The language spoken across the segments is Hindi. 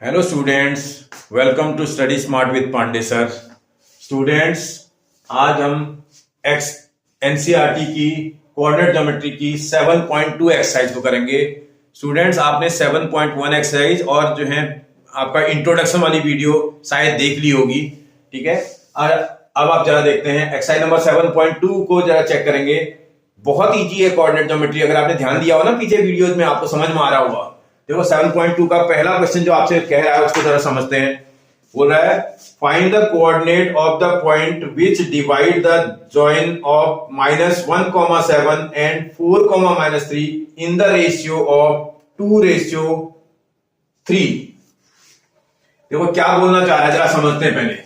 Hello students, welcome to study smart with Pandey sir. Students, आज हम एनसीईआरटी की कोऑर्डिनेट ज्योमेट्री की 7.2 एक्सरसाइज को करेंगे। स्टूडेंट्स, आपने 7.1 एक्सरसाइज और जो है आपका इंट्रोडक्शन वाली वीडियो शायद देख ली होगी, ठीक है। और अब आप जरा देखते हैं एक्सरसाइज नंबर 7.2 को जरा चेक करेंगे। बहुत ईजी है कोऑर्डिनेट ज्योमेट्री, अगर आपने ध्यान दिया हो ना पीछे वीडियोज में आपको समझ में आ रहा होगा। देखो 7.2 का पहला क्वेश्चन जो आपसे कह रहा है उसको जरा समझते हैं। बोल रहा है find the coordinate of the point which divide the join of -1,7 and 4,-3 in the ratio of 2:3। देखो क्या बोलना चाह रहा है, जरा समझते हैं। पहले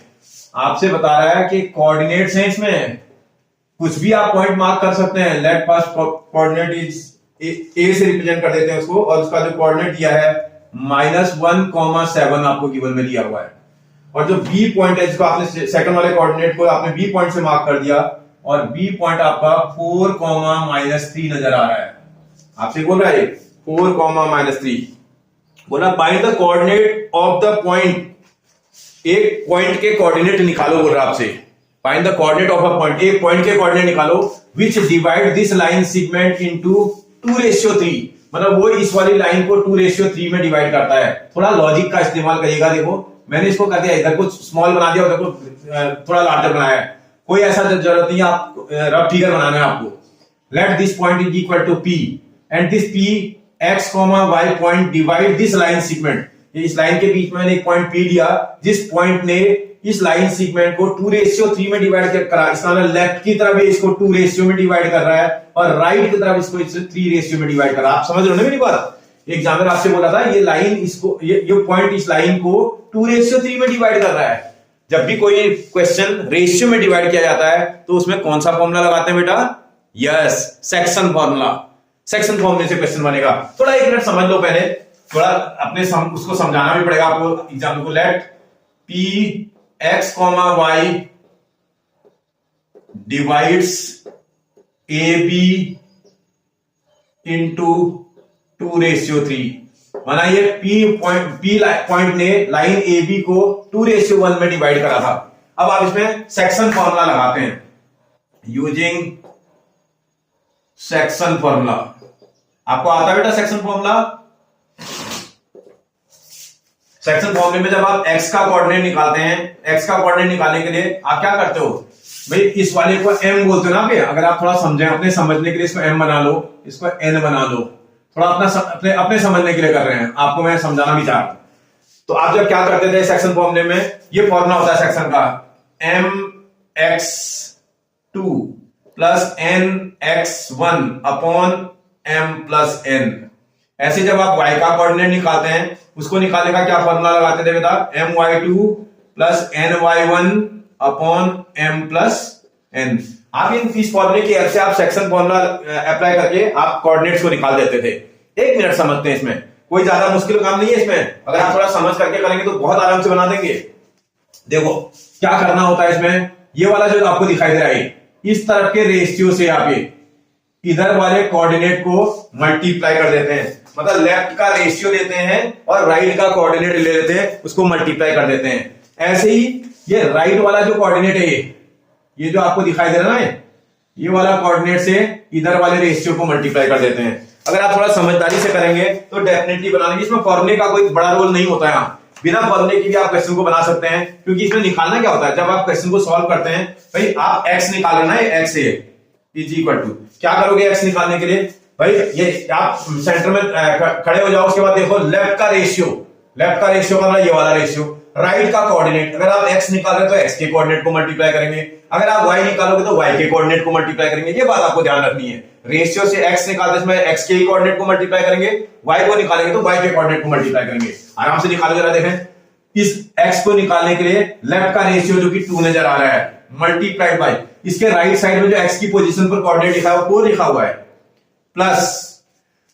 आपसे बता रहा है कि कोऑर्डिनेट्स हैं, इसमें कुछ भी आप पॉइंट मार्क कर सकते हैं। Let first coordinate is a से रिप्रेजेंट कर देते हैं उसको, और उसका जो कोऑर्डिनेट दिया है -1,7 आपको गिवन में दिया हुआ है। और जो बी पॉइंट है जिसको आपने सेकंड वाले कोऑर्डिनेट को आपने बी पॉइंट से मार्क कर दिया, और बी पॉइंट आपका 4,-3 नजर आ रहा है। आपसे बोल रहा है 4,-3 बोला find the coordinate of the point. एक पॉइंट के कोऑर्डिनेट निकालो बोल रहा है आपसे। Find the coordinate of a point, एक पॉइंट के कोऑर्डिनेट निकालो विच divide this line segment into 2:3। मतलब वो इस वाली लाइन को 2:3 में डिवाइड करता है। थोड़ा लॉजिक का इस्तेमाल करिएगा। देखो मैंने इसको कर दिया, इधर कुछ स्मॉल बना दिया, उधर को थोड़ा लार्जर बनाया है। कोई ऐसा जरूरत नहीं है, आप रफ फिगर बनाना है आपको। Let this point is equal to P and this P x, y point divide this line segment. इस लाइन के बीच में मैंने एक पॉइंट पी लिया, जिस पॉइंट ने इस लाइन सेगमेंट को 2:3 में डिवाइड करा। इसका मतलब लेफ्ट की तरफ इसको 2 में डिवाइड कर रहा है और राइट की तरफ इसको 3 में डिवाइड कर रहा है। आप समझ रहे हो ना मेरी बात। एग्जामिनर आपसे बोला था ये लाइन इसको ये पॉइंट इस लाइन को 2:3 में डिवाइड कर रहा है। जब भी कोई क्वेश्चन रेशियो में डिवाइड किया जाता है तो उसमें कौन सा फॉर्मूला लगाते हैं बेटा? Yes, section formula. सेक्शन फॉर्मूले से क्वेश्चन बनेगा। थोड़ा एक मिनट समझ लो पहले, थोड़ा अपने उसको समझाना भी पड़ेगा आपको एग्जाम को। Let P x, y divides AB into 2:3। माना ये P पॉइंट ने लाइन AB को 2:1 में डिवाइड करा था। अब आप इसमें सेक्शन फॉर्मूला लगाते हैं यूजिंग सेक्शन फॉर्मूला। आपको आता है बेटा सेक्शन फॉर्मूला? सेक्शन फॉर्मूले में जब आप x का कोऑर्डिनेट निकालते हैं, x का कोऑर्डिनेट निकालने के लिए आप क्या करते हो भाई? इस वाले को m बोलते हो ना पे। अगर आप थोड़ा समझें, अपने समझने के लिए इसको m बना लो, इसको n बना लो। थोड़ा अपने समझने के लिए कर रहे हैं, आपको मैं समझाना भी चाह रहा हूं। तो आप जब क्या करते थे सेक्शन फॉर्मूले में, ये फॉर्मूला होता है सेक्शन का mx2 plus nx1 upon m plus n। ऐसे जब आप y का कोऑर्डिनेट निकालते हैं, उसको निकालने का क्या फॉर्मूला लगाते थे बेटा? my2 plus ny1 upon m plus n। आप इस फॉर्मूले की हेल्प से आप सेक्शन फॉर्मूला अप्लाई करके आप कोऑर्डिनेट्स को निकाल देते थे। एक मिनट समझते हैं, इसमें कोई ज्यादा मुश्किल काम नहीं है। इसमें अगर आप थोड़ा समझ करके करेंगे तो बहुत आराम से बना देंगे। देखो क्या करना होता है इसमें, ये वाला जो आपको दिखाई दे रहा है, इस तरफ के रेशियो से आप इधर वाले कोऑर्डिनेट को मल्टीप्लाई कर देते हैं। मतलब लेफ्ट का रेशियो लेते हैं और राइट का कोऑर्डिनेट ले लेते हैं, उसको मल्टीप्लाई कर देते हैं। ऐसे ही ये राइट वाला जो कोऑर्डिनेट है, ये जो आपको दिखाई दे रहा है, ये वाला कोऑर्डिनेट से इधर वाले रेशियो को मल्टीप्लाई कर देते हैं। अगर आप थोड़ा समझदारी से करेंगे तो डेफिनेटली बना लेंगे। इसमें फॉर्मूले का कोई बड़ा रोल नहीं होता है। बिना फॉर्मूले की भी आप क्वेश्चन को बना सकते हैं, क्योंकि इसमें निकालना क्या होता है, जब आप क्वेश्चन को सॉल्व करते हैं भाई आप एक्स निकाल लेना है। एक्स इज इक्वल टू क्या करोगे एक्स निकालने के लिए भाई? ये आप सेंटर में खड़े हो जाओ, उसके बाद देखो लेफ्ट का रेशियो का मतलब ये वाला रेशियो, राइट का कोऑर्डिनेट। अगर आप x निकाल रहे हो तो x के कोऑर्डिनेट को मल्टीप्लाई करेंगे, अगर आप y निकालोगे तो y के कोऑर्डिनेट को मल्टीप्लाई करेंगे। ये बात आपको ध्यान रखनी है। रेशियो से x निकालते समय x के कोऑर्डिनेट को मल्टीप्लाई करेंगे, y को निकालेंगे तो y के कोऑर्डिनेट को मल्टीप्लाई करेंगे। आराम से निकालो जरा देखें। इस x को निकालने के लिए लेफ्ट का रेशियो जो कि 2 नजर आ रहा है, मल्टीप्लाइड बाय इसके राइट साइड में जो x की पोजीशन पर कोऑर्डिनेट लिखा है वो 4 लिखा हुआ है, प्लस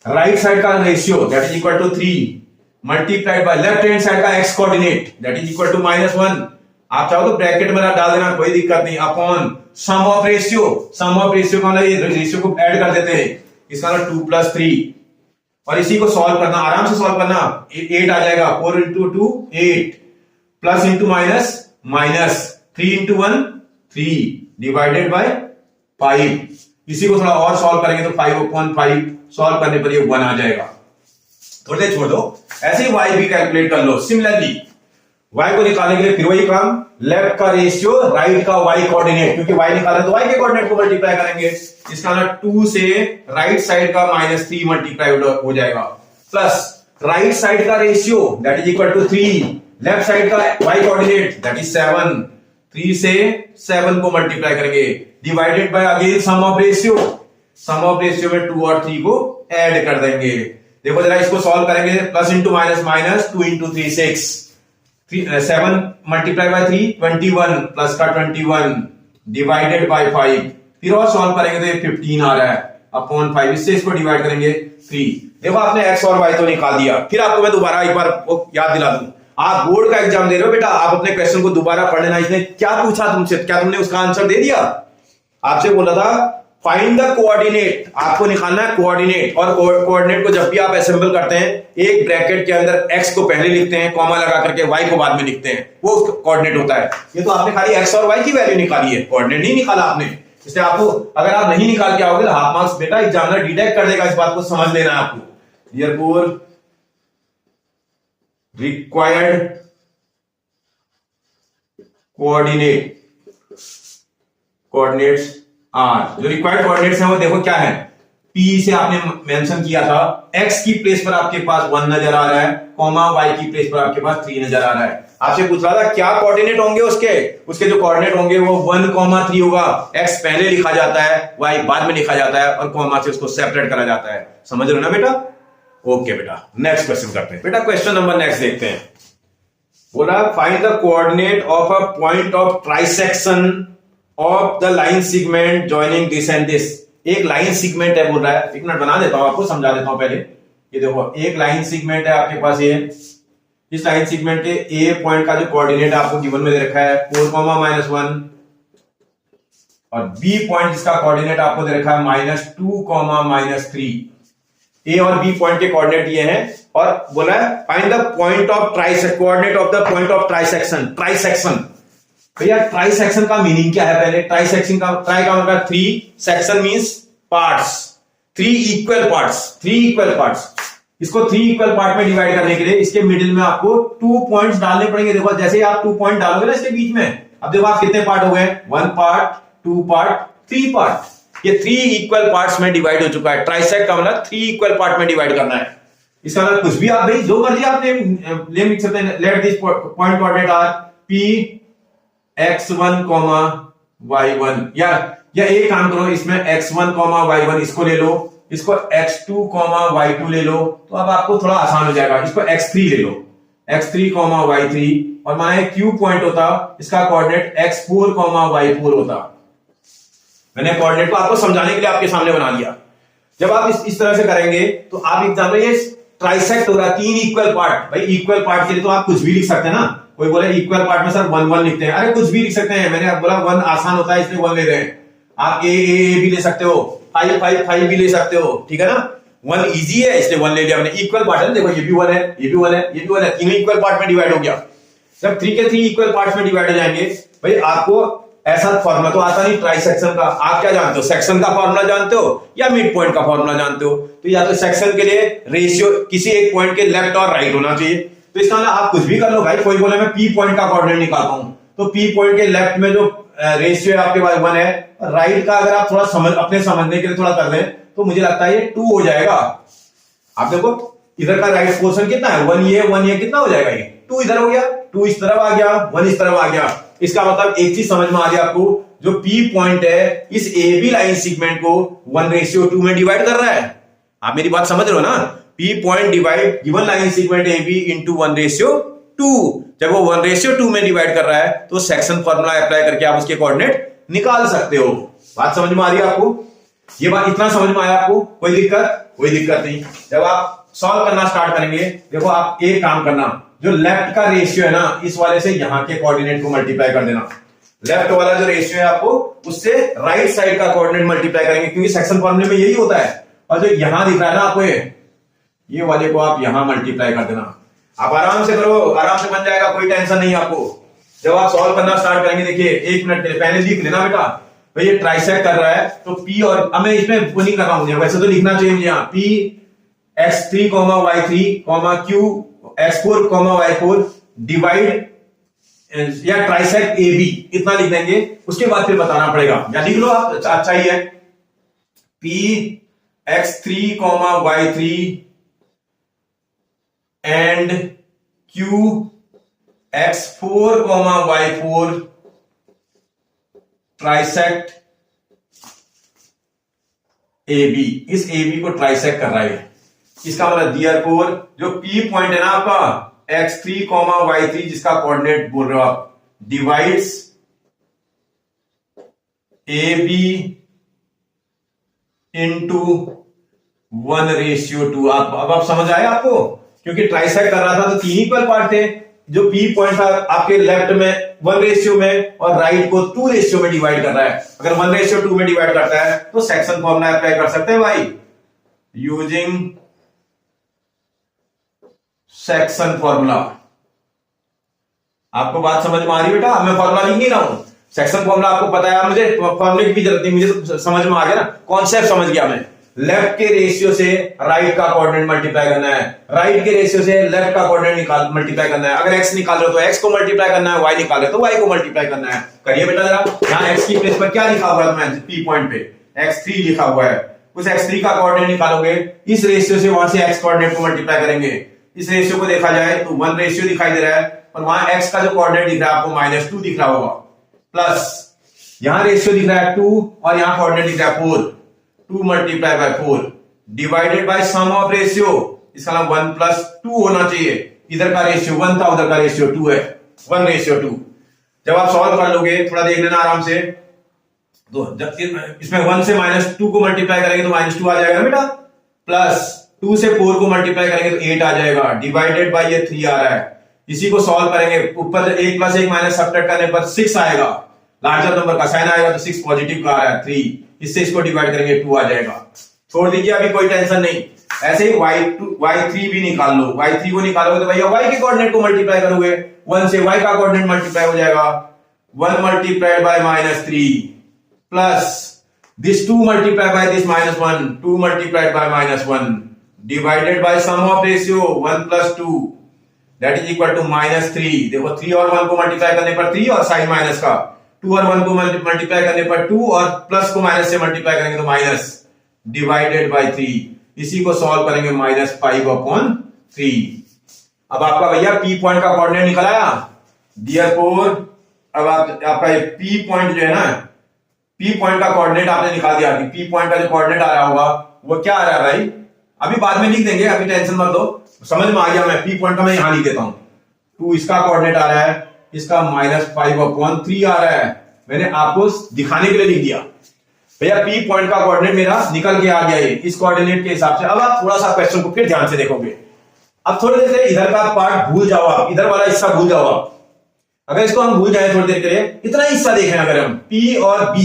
राइट साइड का ratio that is equal to 3 multiplied by left hand side का x coordinate that is equal to -1। आप चाहो तो ब्रैकेट में डाल देना, कोई दिक्कत नहीं, अपॉन सम ऑफ रेशियो का मतलब ये रेशियो को ऐड कर देते हैं। इसका मतलब 2 + 3 और इसी को सॉल्व करना, आराम से सॉल्व करना। 8 आ जाएगा, 4 into 2 8, plus into minus minus, 3 into 1 3 divided bye 5। इसी को थोड़ा और सॉल्व करेंगे तो 5/5 सॉल्व करने पर ये 1 आ जाएगा। थोड़ी देर छोड़ दो, ऐसे ही y भी कैलकुलेट कर लो। सिमिलरली y को निकालने के लिए फिर वही काम, लेफ्ट का रेशियो राइट का y कोऑर्डिनेट, क्योंकि y निकाला तो y के कोऑर्डिनेट को मल्टीप्लाई करेंगे। इसका मतलब 2 से राइट साइड का -3 मल्टीप्लाई हो जाएगा, प्लस राइट साइड का ratio that is equal to 3, left side का y कोऑर्डिनेट दैट इज 7, 3 से 7 को मल्टीप्लाई करेंगे, divided by again sum of ratio, sum of ratio में 2 और 3 को ऐड कर देंगे। देखो जरा इसको सॉल्व करेंगे, plus into minus minus, 2 into 3 6, 7 multiply by 3 21, plus का 21 डिवाइडेड बाय 5, फिर और सॉल्व करेंगे तो ये 15 आ रहा है अपॉन 5, इससे इसको डिवाइड करेंगे 3। देखो आपने x और y तो निकाल दिया। फिर आपको मैं दोबारा एक बार याद दिला दूं, आप बोर्ड का एग्जाम दे रहे हो बेटा, आप अपने क्वेश्चन को दोबारा पढ़ लेना। इसने क्या पूछा तुमसे, क्या तुमने उसका आंसर दे दिया? आपसे बोला था फाइंड द कोऑर्डिनेट, आपको निकालना है कोऑर्डिनेट, और कोऑर्डिनेट को जब भी आप असेंबल करते हैं एक ब्रैकेट के अंदर x को पहले लिखते हैं, कॉमा लगा करके y को बाद में लिखते हैं, वो कोऑर्डिनेट होता है। ये तो आपने खाली x और y की वैल्यू निकाली है, कोऑर्डिनेट नहीं निकाला आपने। इसलिए आपको अगर आप नहीं निकाल के आओगे तो हाफ मार्क्स बेटा एग्जामिनर डिडक्ट कर देगा, इस बात को समझ लेना है आपको। Therefore रिक्वायर्ड कोऑर्डिनेट्स आर, जो रिक्वायर्ड कोऑर्डिनेट्स हैं वो देखो क्या है, P से आपने मेंशन किया था, x की प्लेस पर आपके पास 1 नजर आ रहा है, कॉमा y की प्लेस पर आपके पास 3 नजर आ रहा है। आपसे पूछ रहा था क्या कोऑर्डिनेट होंगे उसके जो कोऑर्डिनेट होंगे वो 1,3 होगा, x पहले लिखा जाता है, y बाद में लिखा जाता है, और कॉमा से उसको सेपरेट करा जाता है। समझ रहे हो ना बेटा? ओके बेटा, नेक्स्ट क्वेश्चन करते हैं। बेटा क्वेश्चन नंबर नेक्स्ट देखते हैं। बोला find the coordinate of a point of trisection of the line segment joining this and this. एक लाइन सेगमेंट है बोल रहा है, एक मिनट बना देता हूं, आपको समझा देता हूं पहले। ये देखो एक लाइन सेगमेंट है आपके पास, ये इस लाइन सेगमेंट के ए पॉइंट का जो कोऑर्डिनेट आपको गिवन में दे रखा है 4,-1, और बी पॉइंट जिसका कोऑर्डिनेट आपको दे रखा है -2, -3। ए और बी पॉइंट के कोऑर्डिनेट ये हैं, और बोला है find the point of coordinate of the point of trisection. Trisection भैया, ट्राइसेक्शन का मीनिंग क्या है? पहले ट्राइसेक्शन का, ट्राई का मतलब 3, section means parts, 3 equal parts. इसको 3 इक्वल पार्ट में डिवाइड करने के लिए इसके मिडिल में आपको 2 पॉइंट्स डालने पड़ेंगे। देखो जैसे ही आप 2 पॉइंट डालोगे ना इसके बीच में, अब देखो आप कितने पार्ट हो गए, 1 पार्ट, 2 पार्ट, 3 पार्ट। ये 3 इक्वल पार्ट्स में डिवाइड हो चुका है। ट्राइसेक्ट का मतलब 3 इक्वल पार्ट में डिवाइड करना है। इसका मतलब कुछ भी आप भाई जो मर्जी आप नेम लिख सकते हैं। Let this point coordinate are P x1, y1, या एक काम करो, इसमें x1, y1 इसको ले लो, इसको x2, y2 ले लो, तो अब आपको थोड़ा आसान हो जाएगा। इसको x3 ले लो, x3, y3, और माना Q पॉइंट होता, इसका कोऑर्डिनेट x4, y4 होता। मैंने कोऑर्डिनेट को आपको समझाने के लिए आपके सामने बना दिया। जब आप इस तरह से करेंगे तो आप एग्जाम में ये ट्राइसेक्ट हो रहा है, 3 इक्वल पार्ट। भाई इक्वल पार्ट के लिए तो आप कुछ भी लिख सकते हैं ना। कोई बोले इक्वल पार्ट में सर 1 लिखते हैं, अरे कुछ भी लिख सकते हैं। मैंने आप बोला 1 आसान होता है इसलिए 1 ले रहे हैं। आप ए भी ले सकते हो, 5 भी ले सकते हो, ठीक है ना। 1 इजी है इसलिए 1 ले लिया मैंने। इक्वल पार्ट है, देखो ये भी 1 है, ये भी 1 है, ये भी 1 है, तीनों इक्वल पार्ट में डिवाइड हो गया। जब 3 के 3 इक्वल पार्ट में डिवाइड हो जाएंगे, भाई आपको ऐसा फॉर्मूला तो आता नहीं ट्राइसेक्शन का। आप क्या जानते हो, सेक्शन का फॉर्मूला जानते हो या मिड पॉइंट का फॉर्मूला जानते हो? तो या तो सेक्शन के लिए रेशियो किसी एक पॉइंट के लेफ्ट और राइट होना चाहिए। तो इसका मतलब आप कुछ भी कर लो भाई। कोई बोले मैं P पॉइंट का कोऑर्डिनेट निकालता हूं, तो P पॉइंट के लेफ्ट में जो रेशियो है आपके पास 1 है, राइट का अगर आप थोड़ा अपने समझने के लिए थोड़ा कर लें तो मुझे लगता है ये 2 हो जाएगा। आप देखो इधर का राइट पोर्शन कितना है, 1 ये कितना हो जाएगा, ये 2 इधर हो गया, 2 इस तरफ आ गया, 1 इस तरफ आ गया। इसका मतलब एक चीज समझ में आ गया आपको, जो P पॉइंट है इस AB लाइन सेगमेंट को 1:2 में डिवाइड कर रहा है। आप मेरी बात समझ रहे हो ना। P point divide given line segment AB into 1:2। जब वो 1:2 में डिवाइड कर रहा है तो सेक्शन फॉर्मूला अप्लाई करके आप उसके कोऑर्डिनेट निकाल सकते हो। बात समझ में आ रही है आपको? ये बात इतना समझ में आया आपको? कोई दिक्कत नहीं। जब आप सॉल्व करना स्टार्ट करेंगे, देखो आप एक काम करना, जो लेफ्ट का रेशियो है ना, इस वाले से यहां के कोऑर्डिनेट को मल्टीप्लाई कर देना। लेफ्ट वाला जो रेशियो है आपको, उससे राइट साइड का कोऑर्डिनेट मल्टीप्लाई करेंगे, क्योंकि सेक्शन फॉर्मूले में यही होता है। और जो यहां दिख रहा है ना आपको, ये वाले को आप यहां मल्टीप्लाई कर देना, आप आराम से करो, आराम से बन जाएगा, कोई टेंशन नहीं आपको। जब आप सॉल्व करना स्टार्ट करेंगे, देखिए 1 मिनट के लिए पहले लिख लेना बेटा, भाई ये ट्राइसेक्ट कर रहा है तो P और अब मैं इसमें वो नहीं कर रहा हूं, वैसे तो लिखना चाहिए मुझे यहाँ P x3, y3, q x4, y4 divide या ट्राइसेक्ट AB, इतना लिख देंगे, उसके बाद फिर बताना पड़ेगा, या लिख लो आप, अच्छा ही है। P x3, y3 and q x4, y4 trisect AB, इस AB को ट्राइसेक्ट कर रहा है, इसका मतलब देयरफॉर जो P पॉइंट है ना आपका x3, y3 जिसका कोऑर्डिनेट बोल रहे हो आप, डिवाइड्स AB इंटू 1:2। अब समझ आया आपको, क्योंकि ट्राइसेक्ट कर रहा था तो 3 इक्वल पार्ट थे, जो P पॉइंट था आपके लेफ्ट में 1:2 में और राइट को 2:2 में डिवाइड कर रहा है। अगर 1:2 में डिवाइड करता है तो सेक्शन फॉर्मूला अप्लाई कर सकते हैं भाई, यूजिंग सेक्शन फॉर्मूला। आपको बात समझ में आ रही बेटा, मैं फॉर्मूला लिख नहीं रहा हूं, सेक्शन फॉर्मूला आपको पता है, मुझे फॉर्मूले की भी जरूरत नहीं, मुझे तो समझ में आ गया ना, कॉन्सेप्ट समझ गया मैं। लेफ्ट के रेशियो से राइट का कोऑर्डिनेट मल्टीप्लाई करना है, राइट के रेशियो से लेफ्ट का कोऑर्डिनेट मल्टीप्लाई करना है, अगर x निकाल रहे हो तो x को मल्टीप्लाई करना है, y निकाल रहे हो तो y को मल्टीप्लाई करना है। करिए बेटा जरा, यहां x की प्लेस पर क्या लिखा हुआ है, P पॉइंट पे x3 लिखा हुआ है, उस x3 का कोऑर्डिनेट निकालोगे, इस रेशियो से वहां से x कोऑर्डिनेट को मल्टीप्लाई करेंगे, इस रेशियो को देखा जाए तो 1:2 दिखाई दे रहा है, और वहां x का जो कोऑर्डिनेट दिख रहा है आपको -2 दिख रहा होगा, प्लस यहां रेशियो दिख रहा है 2 और यहां कोऑर्डिनेट दिख रहा है 4, 2 multiply by 4 divided by sum of ratio, इसका नाम 1+2 होना चाहिए, इधर का रेशियो 1 था, उधर का रेशियो 2 है, 1:2। जब आप सॉल्व कर लोगे, थोड़ा देख लेना आराम से, तो जब इसमें 1 से -2 को मल्टीप्लाई करेंगे तो -2 आ जाएगा बेटा, प्लस 2 से 4 को मल्टीप्लाई करेंगे तो 8 आ जाएगा, डिवाइडेड बाय ये 3 आ रहा है, इसी को सॉल्व करेंगे, ऊपर 1 + 1 माइनस सब्ट्रैक्ट करने पर 6 आएगा, लार्जर नंबर का साइन आएगा तो 6 पॉजिटिव का आ रहा है, 3 इससे इसको डिवाइड करेंगे 2 आ जाएगा। छोड़ दीजिए, अभी कोई टेंशन नहीं। ऐसे ही y3 भी निकाल लो, y3 को निकालोगे तो भैया y के कोऑर्डिनेट को मल्टीप्लाई करोगे, 1 से y का कोऑर्डिनेट मल्टीप्लाई हो जाएगा, 1 multiplied by -3 plus this 2 multiply by this -1, 2 multiplied by -1 divided by sum of ratio 1+2 that is equal to -3। देखो 3 और 1 को मल्टीप्लाई करने पर 3 और साइन माइनस का, 2 और 1 को मल्टीप्लाई करने पर 2 और प्लस को माइनस से मल्टीप्लाई करेंगे तो माइनस, डिवाइडेड बाय 3, इसी को सॉल्व करेंगे -5/3। अब आपका भैया P पॉइंट का कोऑर्डिनेट निकल आया, देयरफॉर अब आपका P पॉइंट जो है ना, P पॉइंट का कोऑर्डिनेट आपने निकाल दिया, P पॉइंट का जो कोऑर्डिनेट आ रहा होगा वो क्या आ रहा है भाई, अभी बाद में लिख देंगे, अभी टेंशन मत लो, समझ में आ गया। मैं P पॉइंट का मैं यहां लिख देता हूं, 2 इसका कोऑर्डिनेट आ रहा है, इसका -5/3 आ रहा है, मैंने आपको दिखाने के लिए लिख दिया भैया। P पॉइंट का कोऑर्डिनेट मेरा निकल के आ गया है इस कोऑर्डिनेट के हिसाब से। अब आप थोड़ा सा क्वेश्चन को फिर ध्यान से देखोगे, अब थोड़ी देर के लिए इधर का पार्ट भूल जाओ आप, इधर वाला हिस्सा भूल जाओ आप, अगर इसको हम भूल जाए थोड़ी देर के लिए, इतना हिस्सा देखें अगर हम P और B,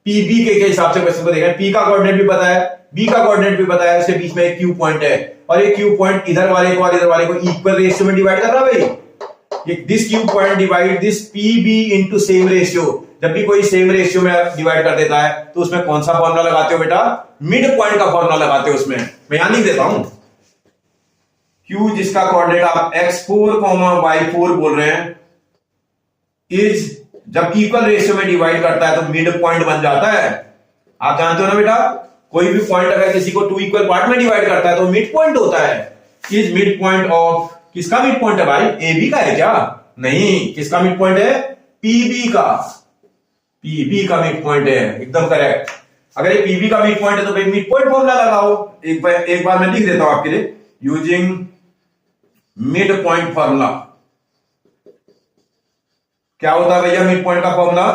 PB के हिसाब से क्वेश्चन को देखें, P का कोऑर्डिनेट भी पता है, B का कोऑर्डिनेट भी पता है, उसके बीच में एक Q पॉइंट है, और ये Q पॉइंट इधर वाले को और इधर वाले को इक्वल रेशियो में डिवाइड कर रहा है भाई, this Q point divide this PB into same ratio. जब भी कोई सेम रेशियो में डिवाइड कर देता है तो उसमें कौन सा फॉर्मूला लगाते हो बेटा, मिड पॉइंट का फॉर्मूला लगाते हो उसमें, मैं यहां नहीं देता हूं। Q जिसका कोऑर्डिनेट आप x4, y4 बोल रहे हैं, इज जब इक्वल रेशियो में डिवाइड करता है तो मिड पॉइंट बन जाता है। आप जानते हो ना बेटा, कोई भी पॉइंट अगर किसी को 2 इक्वल पार्ट में डिवाइड करता है तो मिड पॉइंट होता है। इज मिड पॉइंट ऑफ, किसका मिड पॉइंट है भाई, AB का है क्या, नहीं, किसका मिड पॉइंट है, PB का, PB का मिड पॉइंट है, एकदम करेक्ट। अगर ये PB का मिड पॉइंट है तो भाई मिड पॉइंट फॉर्मूला लगाओ, एक बार मैं लिख देता हूं आपके लिए, यूजिंग मिड पॉइंट फॉर्मूला। क्या होता है भैया मिड पॉइंट का फॉर्मूला,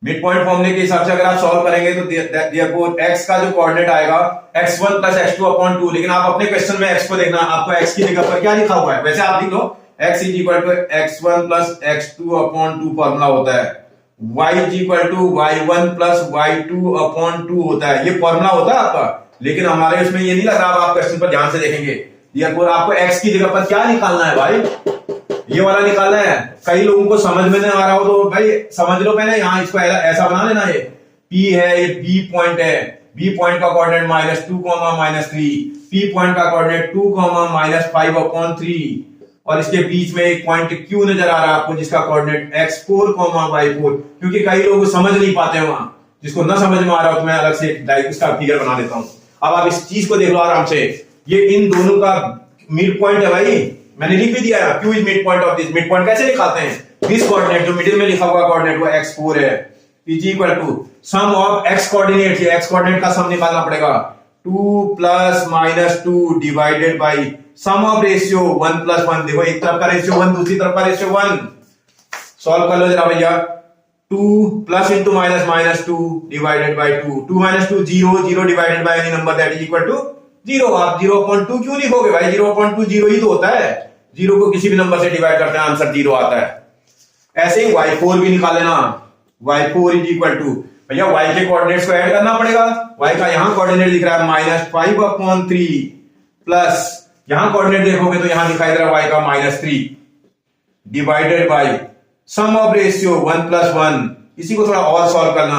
मिड पॉइंट फॉर्मूले के हिसाब से अगर आप सॉल्व करेंगे तो देयरफॉर x का जो कोऑर्डिनेट आएगा x1 + x2/2, लेकिन आप अपने क्वेश्चन में x को देखना, आपको x की जगह पर क्या लिखा हुआ है, वैसे आप लिख लो x = x1 + x2/2 फॉर्मूला होता है, y = y1 + y2/2 होता है, ये फॉर्मूला होता है आपका। लेकिन हमारे उसमें ये नहीं लग रहा। अब आप क्वेश्चन पर ध्यान से देखेंगे, therefore आपको x की जगह पर क्या निकालना है भाई, ये वाला निकालना है। कई लोगों को समझ में नहीं आ रहा हो तो भाई समझ लो पहले, यहां इसको ऐसा बना लेना, ये P है, ये B पॉइंट है, B पॉइंट का कोऑर्डिनेट -2, -3, P पॉइंट का कोऑर्डिनेट 2, -5/3 और इसके बीच में एक पॉइंट Q नजर आ रहा है आपको जिसका कोऑर्डिनेट x4, y4। क्योंकि कई लोग समझ नहीं पाते हैं वहां, जिसको ना समझ में आ रहा हो तो मैं अलग से इसका फिगर बना देता हूं। अब आप इस चीज को देख लो आराम से, ये इन दोनों का मिड पॉइंट है भाई, मैंने लिख भी दिया है, Q is mid point of this. Mid point कैसे निकालते हैं, दिस कोऑर्डिनेट जो मिडिल में लिखा हुआ कोऑर्डिनेट वो x4 है, is equal to sum of x coordinate, ये x कोऑर्डिनेट का सम निकालना पड़ेगा, 2 + -2 divided by sum of ratio 1 + 1। देखो एक तरफ का रेशियो 1, दूसरी तरफ का रेशियो 1, सॉल्व कर लो जरा भैया। 2 plus into -2 divided by 2, 2 - 2 0, 0 divided by any number that is equal to 0। आप 0.2 क्यों लिखोगे भाई, 0.2 0 ही तो होता है, 0 को किसी भी नंबर से डिवाइड करते हैं आंसर 0 आता है। ऐसे ही y4 भी निकाल लेना, y4 इज इक्वल टू, भैया y के कोऑर्डिनेट्स को ऐड करना पड़ेगा। y का यहां कोऑर्डिनेट दिख रहा है -5/3 प्लस यहां कोऑर्डिनेट देखोगे तो यहां दिखाई दे रहा है y का -3 divided by sum of ratio 1 + 1। इसी को थोड़ा और सॉल्व करना,